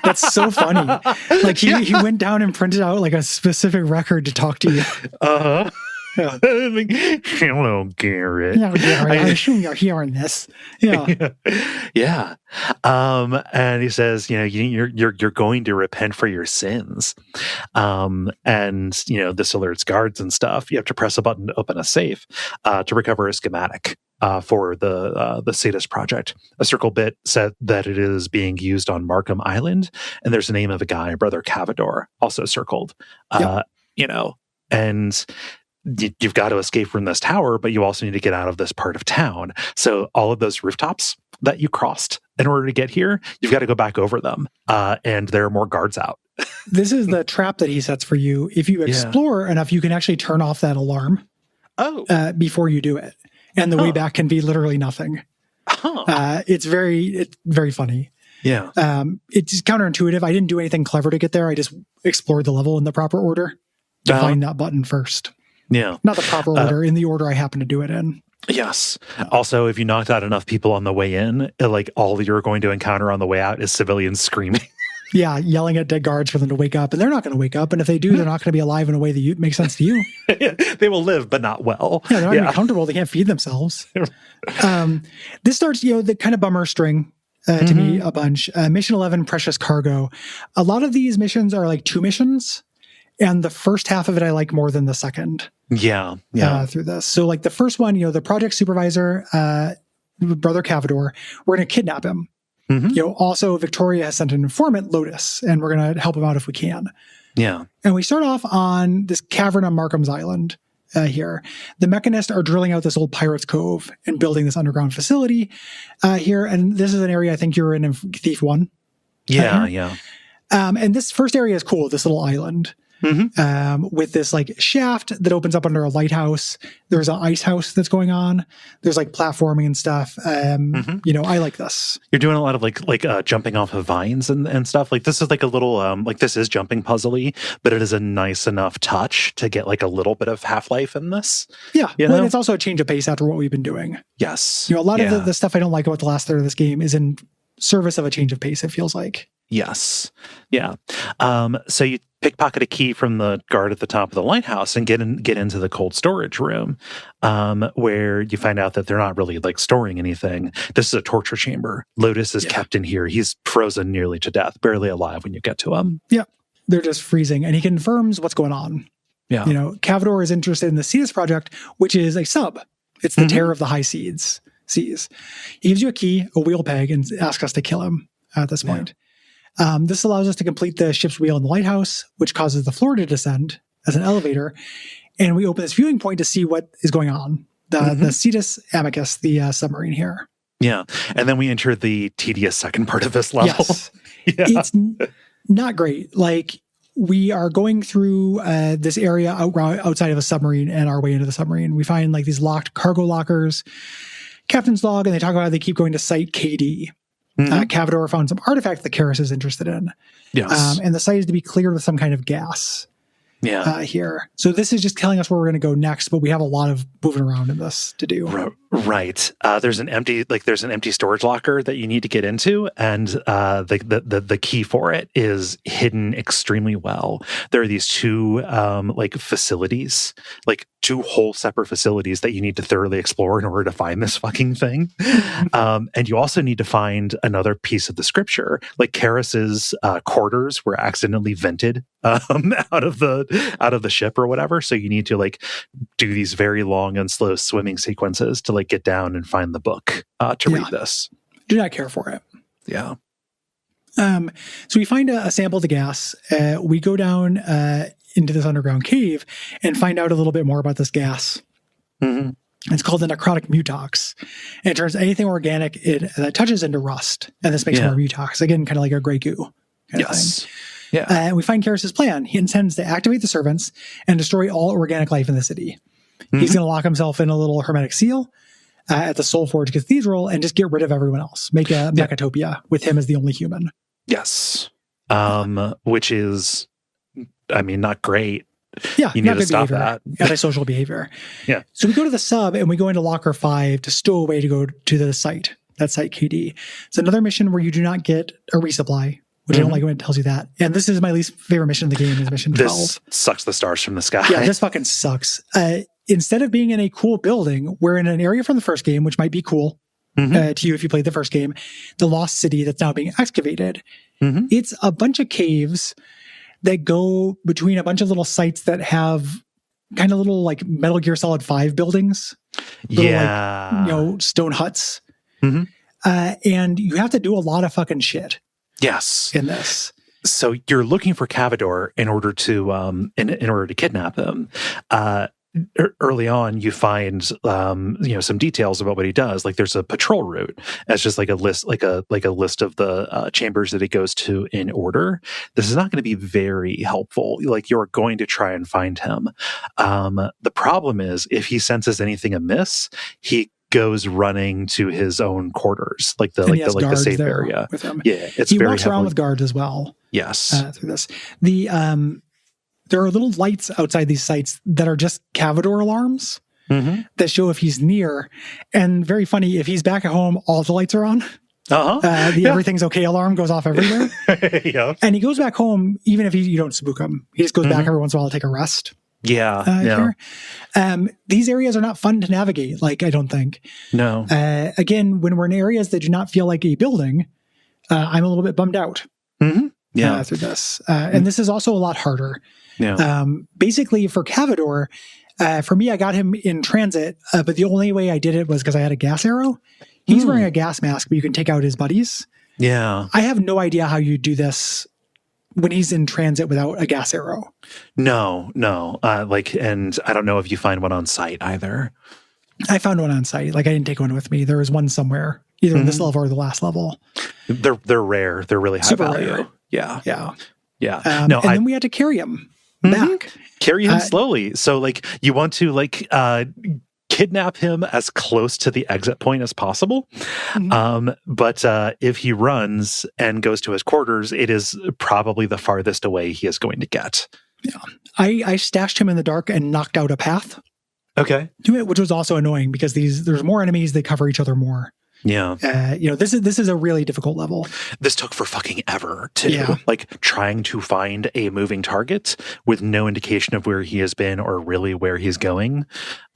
That's so funny. Like he went down and printed out like a specific record to talk to you. Uh-huh. Yeah. Hello, Garrett. Yeah, Garrett, I assume you're hearing this. Yeah. Yeah. And he says, you're going to repent for your sins. And this alerts guards and stuff. You have to press a button to open a safe to recover a schematic for the Sadist project. A circle bit said that it is being used on Markham Island, and there's the name of a guy, Brother Cavador, also circled. And you've got to escape from this tower, but you also need to get out of this part of town. So all of those rooftops that you crossed in order to get here, you've got to go back over them. And there are more guards out. This is the trap that he sets for you. If you explore enough, you can actually turn off that alarm before you do it. And the way back can be literally nothing. It's very funny. Yeah. It's counterintuitive. I didn't do anything clever to get there. I just explored the level in the proper order to find that button first. Yeah. Not the proper order, in the order I happen to do it in. Yes. Also, if you knocked out enough people on the way in, like all you're going to encounter on the way out is civilians screaming. Yeah, yelling at dead guards for them to wake up. And they're not going to wake up. And if they do, they're not going to be alive in a way that makes sense to you. They will live, but not well. Yeah, they're not going to be comfortable. They can't feed themselves. This starts, the kind of bummer string to me a bunch. Mission 11, Precious Cargo. A lot of these missions are like 2 missions. And the first half of it I like more than the second. Yeah. Through this. So like the first one, the project supervisor, Brother Cavador, we're going to kidnap him. Also Victoria has sent an informant, Lotus, and we're going to help him out if we can. Yeah. And we start off on this cavern on Markham's Island here. The mechanists are drilling out this old pirate's cove and building this underground facility here. And this is an area I think you're in Thief 1. Yeah. And this first area is cool, this little island. with this like shaft that opens up under a lighthouse. There's an ice house that's going on. There's like platforming and stuff. I like this. You're doing a lot of like jumping off of vines and stuff. Like this is like a little like this is jumping puzzly, but it is a nice enough touch to get like a little bit of Half-Life in this. Yeah, and it's also a change of pace after what we've been doing. Yes, a lot of the stuff I don't like about the last third of this game is in service of a change of pace. It feels like. Yes. Yeah. So you pickpocket a key from the guard at the top of the lighthouse and get into the cold storage room, where you find out that they're not really like storing anything. This is a torture chamber. Lotus is kept in here. He's frozen nearly to death, barely alive when you get to him. Yeah. They're just freezing, and he confirms what's going on. Yeah. Cavador is interested in the Cetus project, which is a sub. It's the Terror of the High Seas. He gives you a key, a wheel peg, and asks us to kill him at this point. This allows us to complete the ship's wheel in the lighthouse, which causes the floor to descend as an elevator. And we open this viewing point to see what is going on. The Cetus Amicus, the submarine here. Yeah. And then we enter the tedious second part of this level. Yes. It's not great. Like, we are going through this area outside of a submarine and our way into the submarine. We find like these locked cargo lockers, captain's log, and they talk about how they keep going to Site KD. Cavador found some artifact that Karis is interested in. Yes. And the site is to be cleared with some kind of gas. Here. So this is just telling us where we're going to go next, but we have a lot of moving around in this to do. Right. There's an empty storage locker that you need to get into, and the key for it is hidden extremely well. There are these two facilities, like two whole separate facilities that you need to thoroughly explore in order to find this fucking thing. And you also need to find another piece of the scripture, like Karis's quarters were accidentally vented out of the ship or whatever. So you need to like do these very long and slow swimming sequences to like get down and find the book to read this. Do not care for it. Yeah. So we find a sample of the gas. We go down into this underground cave and find out a little bit more about this gas. It's called the necrotic mutox. And it turns anything organic that touches into rust. And this makes more mutox. Again, kind of like a gray goo kind of thing. Yeah. And we find Karis' plan. He intends to activate the servants and destroy all organic life in the city. He's going to lock himself in a little hermetic seal at the Soulforge Cathedral and just get rid of everyone else. Make a Mechatopia with him as the only human. Yes. Which is, I mean, not great. Yeah. You need to stop that. Antisocial behavior. Yeah. So we go to the sub and we go into Locker 5 to stow away to go to the site. That site KD. It's another mission where you do not get a resupply, which I don't like when it tells you that. And this is my least favorite mission in the game, is mission 12. This sucks the stars from the sky. Yeah, this fucking sucks. Instead of being in a cool building, we're in an area from the first game, which might be cool to you if you played the first game, the Lost City that's now being excavated. It's a bunch of caves that go between a bunch of little sites that have kind of little like Metal Gear Solid 5 buildings. Little, like, stone huts. And you have to do a lot of fucking shit. Yes. In this. So you're looking for Cavador in order to in order to kidnap him. Early on, you find some details about what he does. Like there's a patrol route. That's just like a list, like a list of the chambers that he goes to in order. This is not going to be very helpful. Like you're going to try and find him. The problem is if he senses anything amiss, he goes running to his own quarters, like the safe area with him. Yeah, he walks around with guards as well. Yes, through this. There are little lights outside these sites that are just Cavador alarms that show if he's near. And very funny, if he's back at home, all the lights are on. The everything's okay alarm goes off everywhere. And he goes back home, even if you don't spook him. He just goes back every once in a while to take a rest. Here. These areas are not fun to navigate, like, I don't think. No. Again, when we're in areas that do not feel like a building, I'm a little bit bummed out through this. And this is also a lot harder. Basically, for Cavador, for me, I got him in transit, but the only way I did it was because I had a gas arrow. He's wearing a gas mask, but you can take out his buddies. Yeah. I have no idea how you do this when he's in transit without a gas arrow. No. And I don't know if you find one on site either. I found one on site. Like, I didn't take one with me. There was one somewhere, either in this level or the last level. They're rare. They're really high Super value. Rare. Yeah. And then we had to carry him. back. Carry him slowly. So like you want to like kidnap him as close to the exit point as possible. But if he runs and goes to his quarters, it is probably the farthest away he is going to get. Yeah. I stashed him in the dark and knocked out a path. Okay. To it, which was also annoying because there's more enemies, they cover each other more. Yeah. This is a really difficult level. This took for fucking ever too. Yeah. Like trying to find a moving target with no indication of where he has been or really where he's going.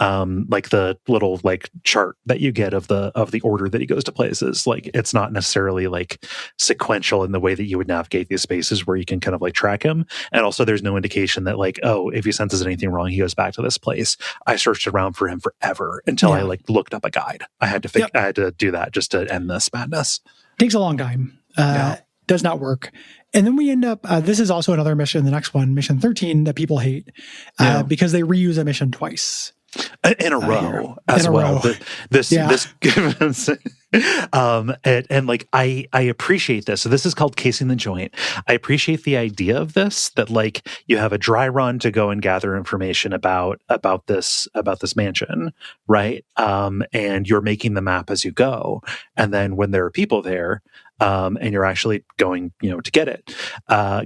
Like the little like chart that you get of the order that he goes to places. Like it's not necessarily like sequential in the way that you would navigate these spaces where you can kind of like track him. And also there's no indication that like, oh, if he senses anything wrong, he goes back to this place. I searched around for him forever until I like looked up a guide. I had to do that just to end this madness. Takes a long time. Does not work. And then we end up, this is also another mission, the next one, mission 13, that people hate because they reuse a mission twice. In a row as well. This and like I appreciate this. So this is called casing the joint. I appreciate the idea of this, that like you have a dry run to go and gather information about this mansion, right? And you're making the map as you go. And then when there are people there, and you're actually going, to get it,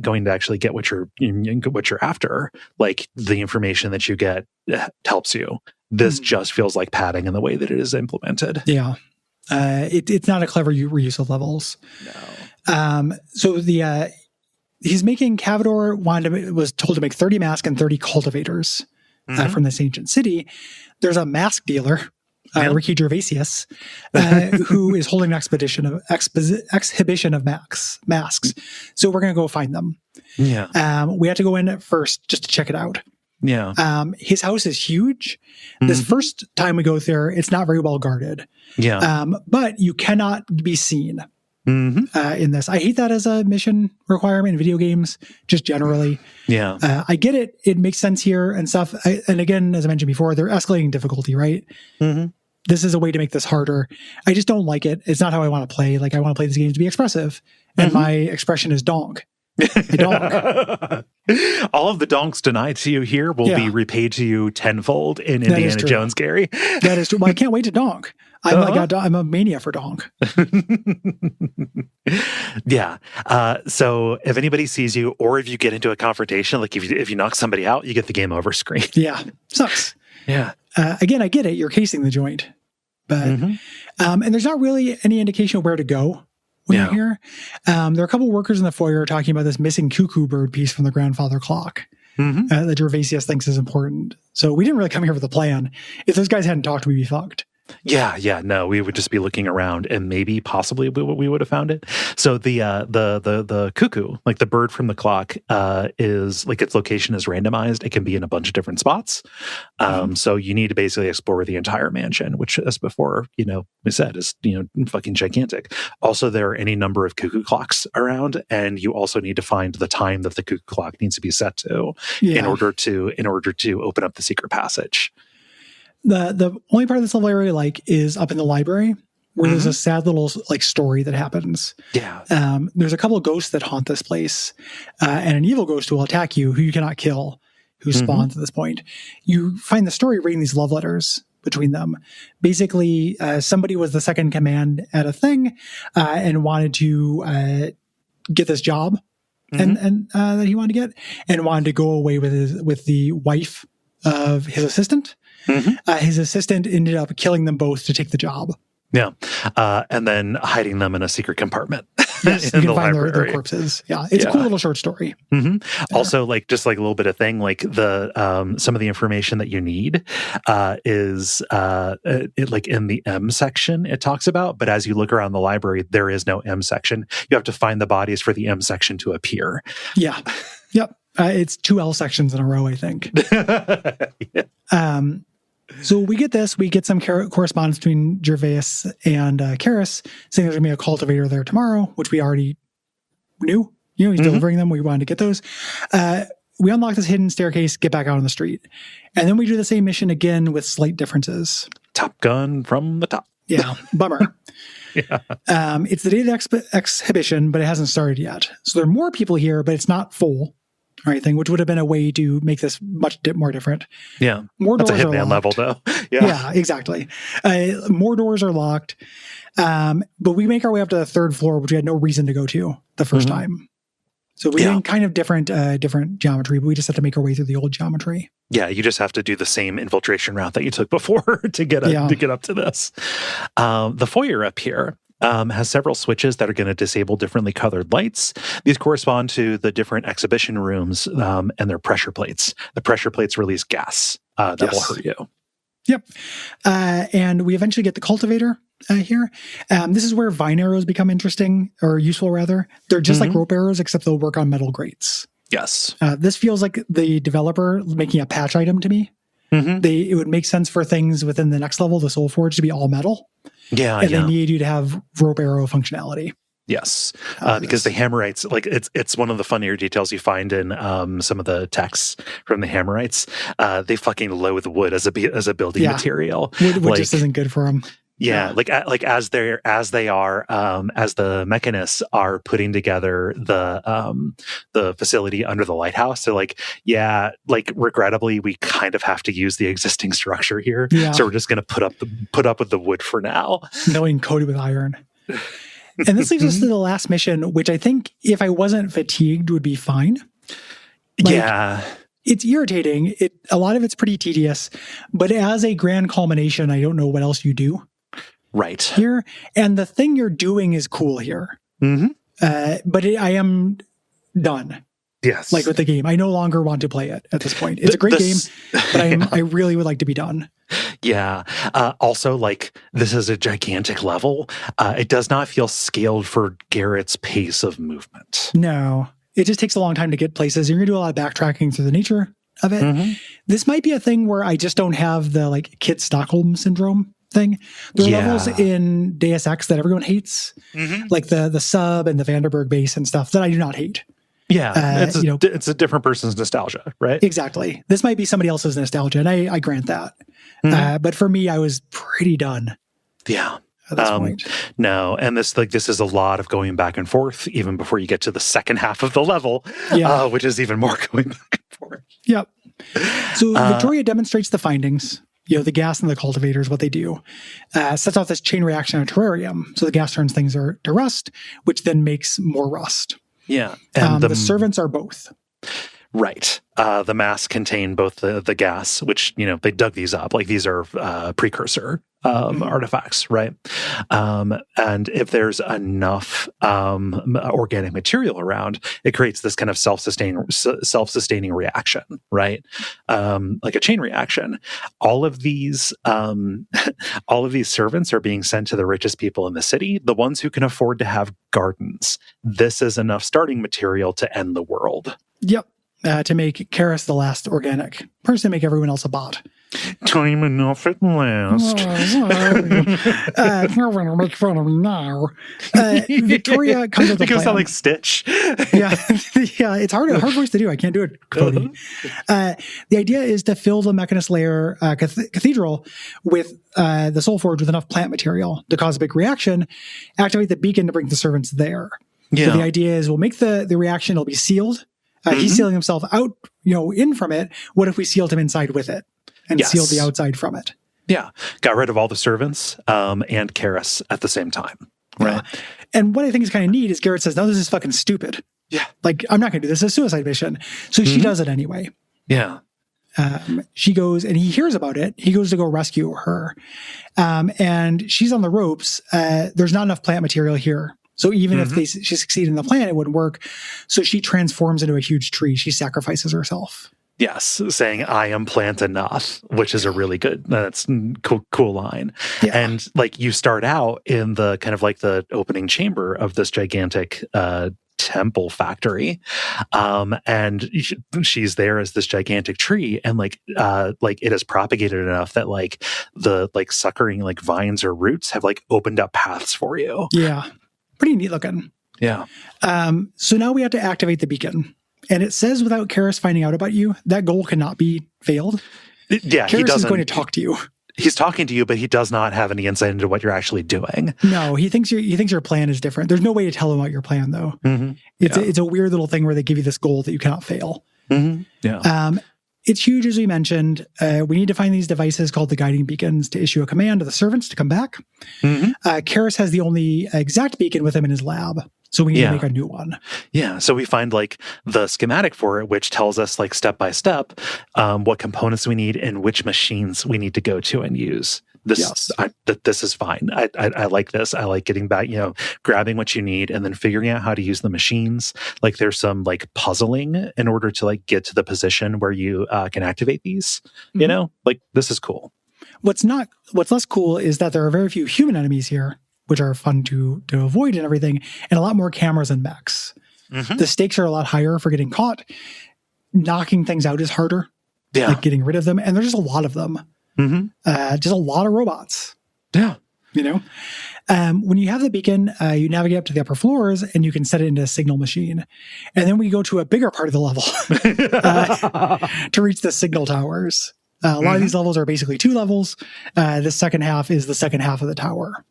going to actually get what you're after, like the information that you get helps you. This just feels like padding in the way that it is implemented. Yeah. It's not a clever reuse of levels. No. So he's making Cavador was told to make 30 masks and 30 cultivators from this ancient city. There's a mask dealer, Ricky Gervaisius, who is holding an exhibition of masks. So we're going to go find them. Yeah. We have to go in first just to check it out. Yeah. His house is huge. This first time we go there, it's not very well guarded. Yeah. But you cannot be seen in this. I hate that as a mission requirement in video games, just generally. Yeah. I get it. It makes sense here and stuff. And again, as I mentioned before, they're escalating difficulty, right? This is a way to make this harder. I just don't like it. It's not how I want to play. Like I want to play these games to be expressive. And my expression is donk. Donk. All of the donks denied to you here will be repaid to you tenfold in Indiana Jones, Gary. That is true. Well, I can't wait to donk. I'm a mania for donk. Yeah. So if anybody sees you, or if you get into a confrontation, like if you knock somebody out, you get the game over screen. Yeah. Sucks. Yeah. Again, I get it. You're casing the joint. But and there's not really any indication of where to go when you're here. There are a couple of workers in the foyer talking about this missing cuckoo bird piece from the grandfather clock that Gervaisius thinks is important. So we didn't really come here with a plan. If those guys hadn't talked, we'd be fucked. Yeah. No, we would just be looking around, and maybe possibly we would have found it. So the cuckoo, like the bird from the clock, is like its location is randomized. It can be in a bunch of different spots. So you need to basically explore the entire mansion, which, as before, we said is fucking gigantic. Also, there are any number of cuckoo clocks around, and you also need to find the time that the cuckoo clock needs to be set to in order to open up the secret passage. The only part of this level I really like is up in the library, where there's a sad little like story that happens. Yeah. There's a couple of ghosts that haunt this place, and an evil ghost who will attack you, who you cannot kill, who spawns at this point. You find the story reading these love letters between them. Basically, somebody was the second command at a thing, and wanted to get this job, and that he wanted to get, and wanted to go away with the wife of his assistant. His assistant ended up killing them both to take the job. Yeah. And then hiding them in a secret compartment. Yes, you can find their corpses. Yeah. It's a cool little short story. Also, like just like a little bit of thing, like the some of the information that you need is like in the M section it talks about, but as you look around the library, there is no M section. You have to find the bodies for the M section to appear. Yeah. Yep. It's 2 L sections in a row, I think. So we get some correspondence between Gervais and Karis saying there's going to be a cultivator there tomorrow, which we already knew. He's delivering them. We wanted to get those. We unlock this hidden staircase, get back out on the street. And then we do the same mission again with slight differences. Top Gun from the top. Yeah, bummer. It's the day of the exhibition, but it hasn't started yet. So there are more people here, but it's not full. or anything, which would have been a way to make this much more different. Yeah. More That's a doors are Hitman locked. level, though. Yeah, exactly. More doors are locked. But we make our way up to the third floor, which we had no reason to go to the first time. So we did kind of different geometry, but we just had to make our way through the old geometry. Yeah, you just have to do the same infiltration route that you took before to get up to this. The foyer up here has several switches that are going to disable differently colored lights. These correspond to the different exhibition rooms and their pressure plates. The pressure plates release gas that will hurt you. Yep. And we eventually get the cultivator here. This is where vine arrows become interesting, or useful rather. They're just like rope arrows, except they'll work on metal grates. Yes. This feels like the developer making a patch item to me. It would make sense for things within the next level, the Soul Forge, to be all metal. Yeah, and they need you to have rope arrow functionality. Yes, because the Hammerites, like it's one of the funnier details you find in some of the texts from the Hammerites. They fucking loathe wood as a building material. Wood just isn't good for them. Yeah, like as the mechanists are putting together the facility under the lighthouse, they're like, regrettably, we kind of have to use the existing structure here, so we're just going to put up with the wood for now. Knowing coated with iron. And this leads us to the last mission, which I think if I wasn't fatigued would be fine. It's irritating. A lot of it's pretty tedious, but as a grand culmination, I don't know what else you do. Right. Here. And the thing you're doing is cool here. But I am done. Yes. Like with the game. I no longer want to play it at this point. It's a great game, but I really would like to be done. Yeah. Also, like, this is a gigantic level. It does not feel scaled for Garrett's pace of movement. No. It just takes a long time to get places. You're going to do a lot of backtracking through the nature of it. This might be a thing where I just don't have the, like, kid Stockholm syndrome thing. There are levels in Deus Ex that everyone hates, like the sub and the Vanderberg base and stuff that I do not hate. Yeah, it's a different person's nostalgia, right? Exactly. This might be somebody else's nostalgia, and I grant that. But for me, I was pretty done. Yeah. At this point. No, and this is a lot of going back and forth, even before you get to the second half of the level, which is even more going back and forth. Yep. So Victoria demonstrates the findings. The gas and the cultivators, what they do, sets off this chain reaction in a terrarium. So the gas turns things to rust, which then makes more rust. Yeah. And the servants are both. Right. The masks contain both the gas, which, they dug these up. Like, these are precursor artifacts, right? And if there's enough organic material around, it creates this kind of self-sustaining reaction, right? Like a chain reaction. All of these servants are being sent to the richest people in the city, the ones who can afford to have gardens. This is enough starting material to end the world. Yep. To make Karis the last organic person, make everyone else a bot. Time enough at last. No one will make fun of me now. Victoria comes with a plan. Sound like Stitch. Yeah, it's hard voice to do. I can't do it, Cody. The idea is to fill the Mechanist Lair cathedral with the Soul Forge with enough plant material to cause a big reaction, activate the beacon to bring the servants there. So the idea is we'll make the reaction, it'll be sealed. He's sealing himself out, in from it. What if we sealed him inside with it and sealed the outside from it? Yeah. Got rid of all the servants and Karis at the same time. Right. And what I think is kind of neat is Garrett says, no, this is fucking stupid. Yeah. Like, I'm not going to do this. It's a suicide mission. So she does it anyway. Yeah. She goes and he hears about it. He goes to go rescue her. And she's on the ropes. There's not enough plant material here. So even if she succeeded in the plan, it wouldn't work. So she transforms into a huge tree. She sacrifices herself. Yes, saying I am plant enough, which is a really good, that's cool line. Yeah. And like you start out in the kind of like the opening chamber of this gigantic temple factory, and she's there as this gigantic tree, and like it is propagated enough that like the like suckering like vines or roots have like opened up paths for you. Yeah. Pretty neat looking. Yeah. So now we have to activate the beacon. And it says without Karis finding out about you, that goal cannot be failed. Yeah, Karis is going to talk to you. He's talking to you, but he does not have any insight into what you're actually doing. No, he thinks your plan is different. There's no way to tell him about your plan, though. It's a weird little thing where they give you this goal that you cannot fail. Yeah. It's huge, as we mentioned. We need to find these devices called the guiding beacons to issue a command to the servants to come back. Karras has the only exact beacon with him in his lab, so we need to make a new one. Yeah, so we find like the schematic for it, which tells us like step by step what components we need and which machines we need to go to and use. This is fine. I like this. I like getting back, grabbing what you need and then figuring out how to use the machines. Like there's some like puzzling in order to like get to the position where you can activate these. Like this is cool. What's less cool is that there are very few human enemies here, which are fun to avoid and everything, and a lot more cameras and mechs. The stakes are a lot higher for getting caught. Knocking things out is harder. Yeah, like getting rid of them, and there's just a lot of them. Just a lot of robots. Yeah. When you have the beacon, you navigate up to the upper floors and you can set it into a signal machine. And then we go to a bigger part of the level to reach the signal towers. A lot of these levels are basically 2 levels. The second half is the second half of the tower.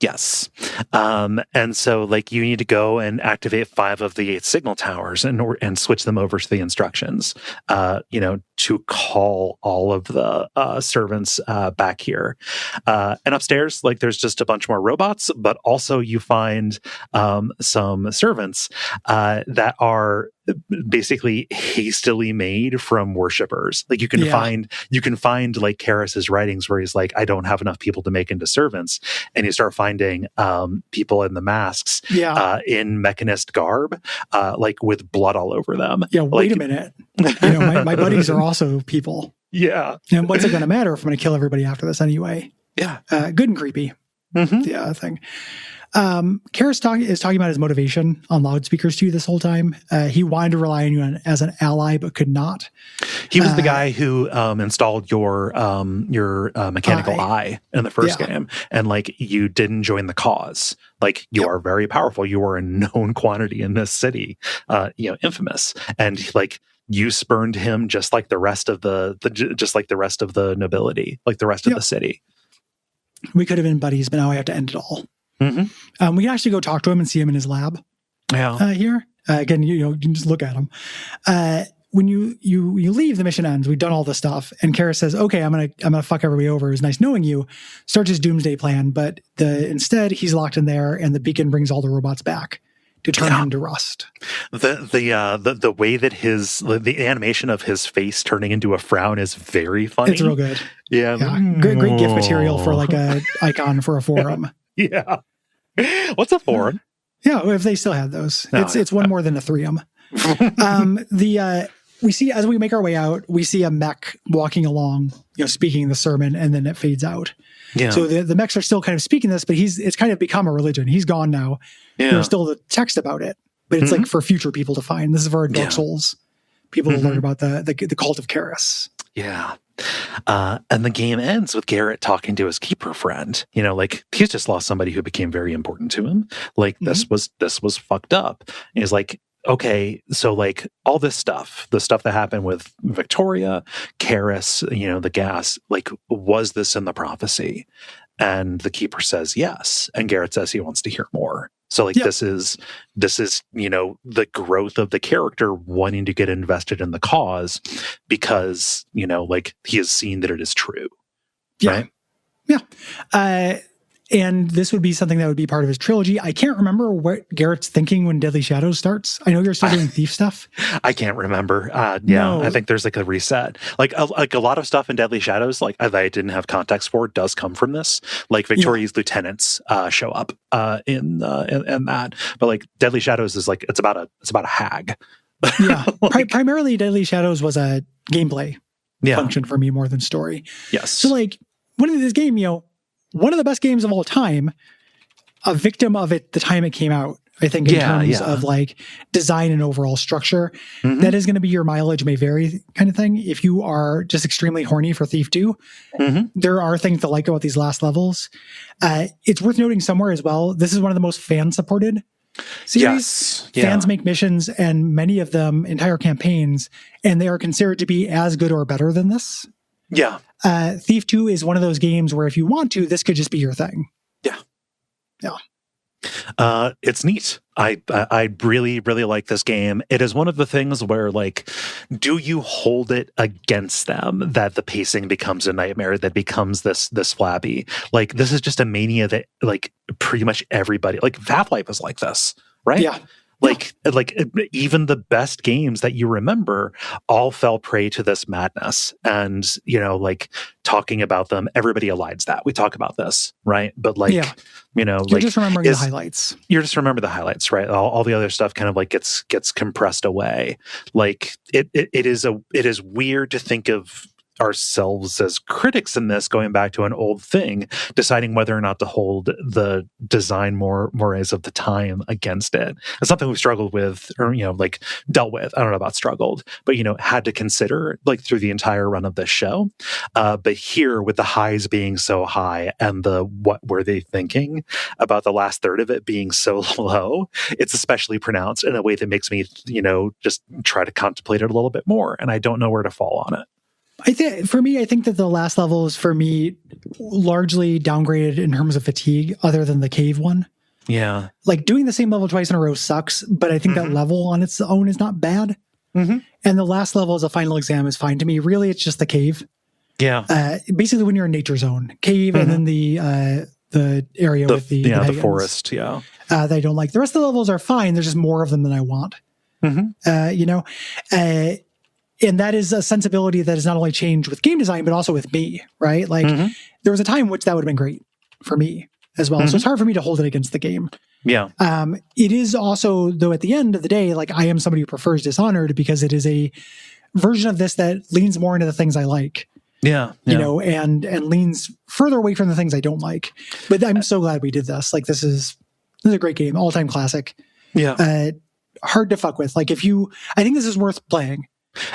Yes. And so like you need to go and activate 5 of the 8 signal towers and switch them over to the instructions, to call all of the servants back here. And upstairs, like there's just a bunch more robots, but also you find some servants that are basically hastily made from worshippers. Like you can find like Karras's writings where he's like, I don't have enough people to make into servants. And you start finding people in the masks in mechanist garb, like with blood all over them. Yeah, wait a minute. My buddies are also people. Yeah. And what's it going to matter if I'm going to kill everybody after this anyway? Yeah. Good and creepy. The thing. Karras is talking about his motivation on loudspeakers to you this whole time. He wanted to rely on you as an ally, but could not. He was the guy who installed your mechanical eye in the first game, and like you didn't join the cause. Like you are very powerful. You are a known quantity in this city, infamous, and like you spurned him just like the rest of the nobility, like the rest of the city. We could have been buddies, but now I have to end it all. We can actually go talk to him and see him in his lab. Here again, you can just look at him. When you leave, the mission ends. We've done all this stuff, and Karras says, "Okay, I'm gonna fuck everybody over. It was nice knowing you." Starts his doomsday plan, but instead he's locked in there, and the beacon brings all the robots back to turn him to rust. The way that the animation of his face turning into a frown is very funny. It's real good. Yeah. Great GIF material for like a icon for a forum. Yeah. What's a forum? Yeah, if they still had those. It's one more than a 3M. We see, as we make our way out, we see a mech walking along, speaking the sermon, and then it fades out. Yeah. So the mechs are still kind of speaking this, but it's kind of become a religion. He's gone now. Yeah. There's still the text about it, but it's like for future people to find. This is for Dark Souls. People will learn about the cult of Karras. Yeah. And the game ends with Garrett talking to his keeper friend. Like he's just lost somebody who became very important to him. Like this was fucked up. And he's like, okay, so like all this stuff, the stuff that happened with Victoria, Karras, the gas, like was this in the prophecy? And the keeper says yes. And Garrett says he wants to hear more. So like this is the growth of the character wanting to get invested in the cause because like he has seen that it is true. Right? Yeah. And this would be something that would be part of his trilogy. I can't remember what Garrett's thinking when Deadly Shadows starts. I know you're still doing Thief stuff. I can't remember. No. I think there's like a reset. Like a lot of stuff in Deadly Shadows, like that I didn't have context for, does come from this. Like Victoria's lieutenants show up in that. But like Deadly Shadows is like it's about a hag. Yeah, primarily Deadly Shadows was a gameplay function for me more than story. Yes. So like when in this game, one of the best games of all time, a victim of it the time it came out, I think, in terms of like design and overall structure. That is going to be your mileage may vary kind of thing. If you are just extremely horny for Thief 2, there are things to like about these last levels. It's worth noting somewhere as well, this is one of the most fan-supported series. Yes. Yeah. Fans make missions, and many of them entire campaigns, and they are considered to be as good or better than this. Yeah. Thief 2 is one of those games where if you want to, this could just be your thing. Yeah. Yeah. It's neat. I really, really like this game. It is one of the things where, like, do you hold it against them that the pacing becomes a nightmare, that becomes this flabby? Like, this is just a mania that, like, pretty much everybody, like, Half-Life is like this, right? Yeah. Like even the best games that you remember all fell prey to this madness. And, you know, like, talking about them, everybody aligns that. We talk about this, right? But, like, you know, you're like, just remembering the highlights. You just remember the highlights, right? All the other stuff kind of, like, gets compressed away. Like, it is weird to think of ourselves as critics in this, going back to an old thing, deciding whether or not to hold the design mores of the time against it. It's something we've struggled with, or, you know, like, dealt with. I don't know about struggled, but, you know, had to consider, like, through the entire run of this show. But here, with the highs being so high and the what were they thinking about the last third of it being so low, it's especially pronounced in a way that makes me, you know, just try to contemplate it a little bit more. And I don't know where to fall on it. I think that the last level is, for me, largely downgraded in terms of fatigue, other than the cave one. Yeah. Like, doing the same level twice in a row sucks, but I think that level on its own is not bad. And the last level as a final exam is fine to me. Really, it's just the cave. Yeah. Basically, when you're in nature zone, cave, and then the area with the forest. Yeah. That I don't like. The rest of the levels are fine. There's just more of them than I want. You know, and that is a sensibility that has not only changed with game design, but also with me, right? Like, there was a time in which that would have been great for me as well. So it's hard for me to hold it against the game. Yeah. It is also, though, at the end of the day, like, I am somebody who prefers Dishonored because it is a version of this that leans more into the things I like. Yeah. You know, and leans further away from the things I don't like. But I'm so glad we did this. Like, this is a great game, all-time classic. Yeah. Hard to fuck with. Like, I think this is worth playing.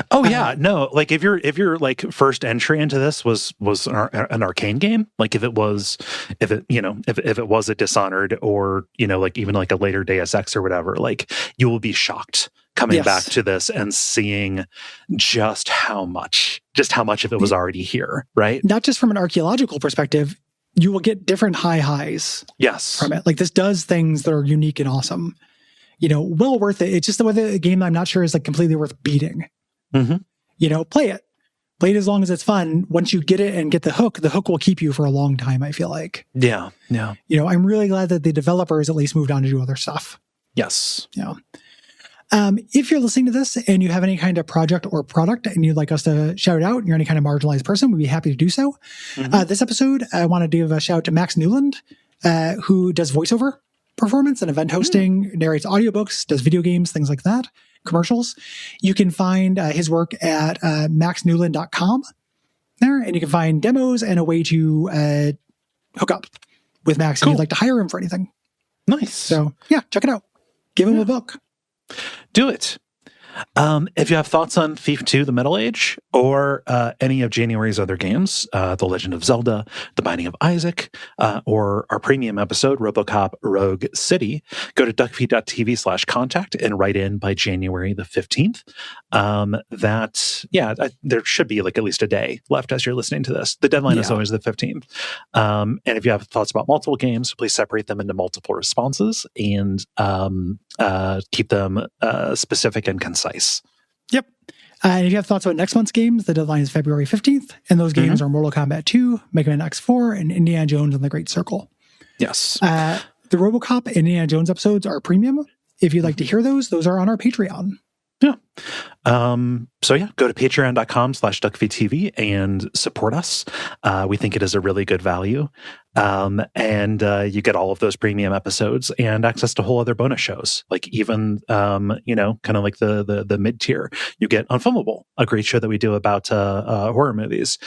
Oh yeah, no. Like, if your like first entry into this was an Arcane game, like, if it was a Dishonored, or, you know, like, even like a later Deus Ex or whatever, like, you will be shocked coming back to this and seeing just how much of it was already here, right? Not just from an archaeological perspective, you will get different highs from it. Like, this does things that are unique and awesome. You know, well worth it. It's just a game I'm not sure is, like, completely worth beating. You know, play it as long as it's fun. Once you get it and get the hook will keep you for a long time, I feel like. Yeah. You know, I'm really glad that the developers at least moved on to do other stuff. Yes. You know, if you're listening to this and you have any kind of project or product and you'd like us to shout it out, and you're any kind of marginalized person, we'd be happy to do so. This episode, I want to give a shout out to Max Newland, who does voiceover performance and event hosting, narrates audiobooks, does video games, things like that. Commercials. You can find his work at maxnewland.com there, and you can find demos and a way to hook up with Max if you'd like to hire him for anything. Nice. So yeah, check it out. Give him a book. Do it. If you have thoughts on Thief 2, The Middle Age, or any of January's other games, The Legend of Zelda, The Binding of Isaac, or our premium episode, RoboCop Rogue City, go to Duckfeed.tv/contact and write in by January the 15th. There should be, like, at least a day left as you're listening to this. The deadline is always the 15th. And if you have thoughts about multiple games, please separate them into multiple responses and keep them specific and concise. Yep. And if you have thoughts about next month's games, the deadline is February 15th. And those games are Mortal Kombat 2, Mega Man X4, and Indiana Jones and the Great Circle. Yes. The RoboCop and Indiana Jones episodes are premium. If you'd like to hear those are on our Patreon. Yeah. So yeah, go to patreon.com/Duckfeed.tv and support us. We think it is a really good value. And you get all of those premium episodes and access to whole other bonus shows. Like, even, kind of like the mid-tier, you get Unfilmable, a great show that we do about horror movies,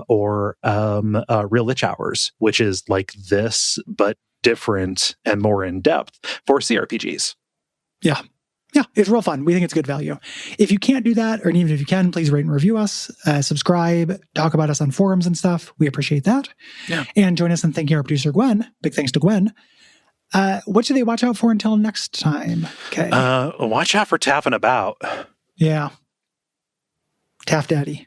or Real Lich Hours, which is like this, but different and more in depth for CRPGs. Yeah. Yeah, it's real fun. We think it's good value. If you can't do that, or even if you can, please rate and review us, subscribe, talk about us on forums and stuff. We appreciate that. Yeah. And join us in thanking our producer, Gwen. Big thanks to Gwen. What should they watch out for until next time? Okay. Watch out for Taffing About. Yeah. Taff Daddy.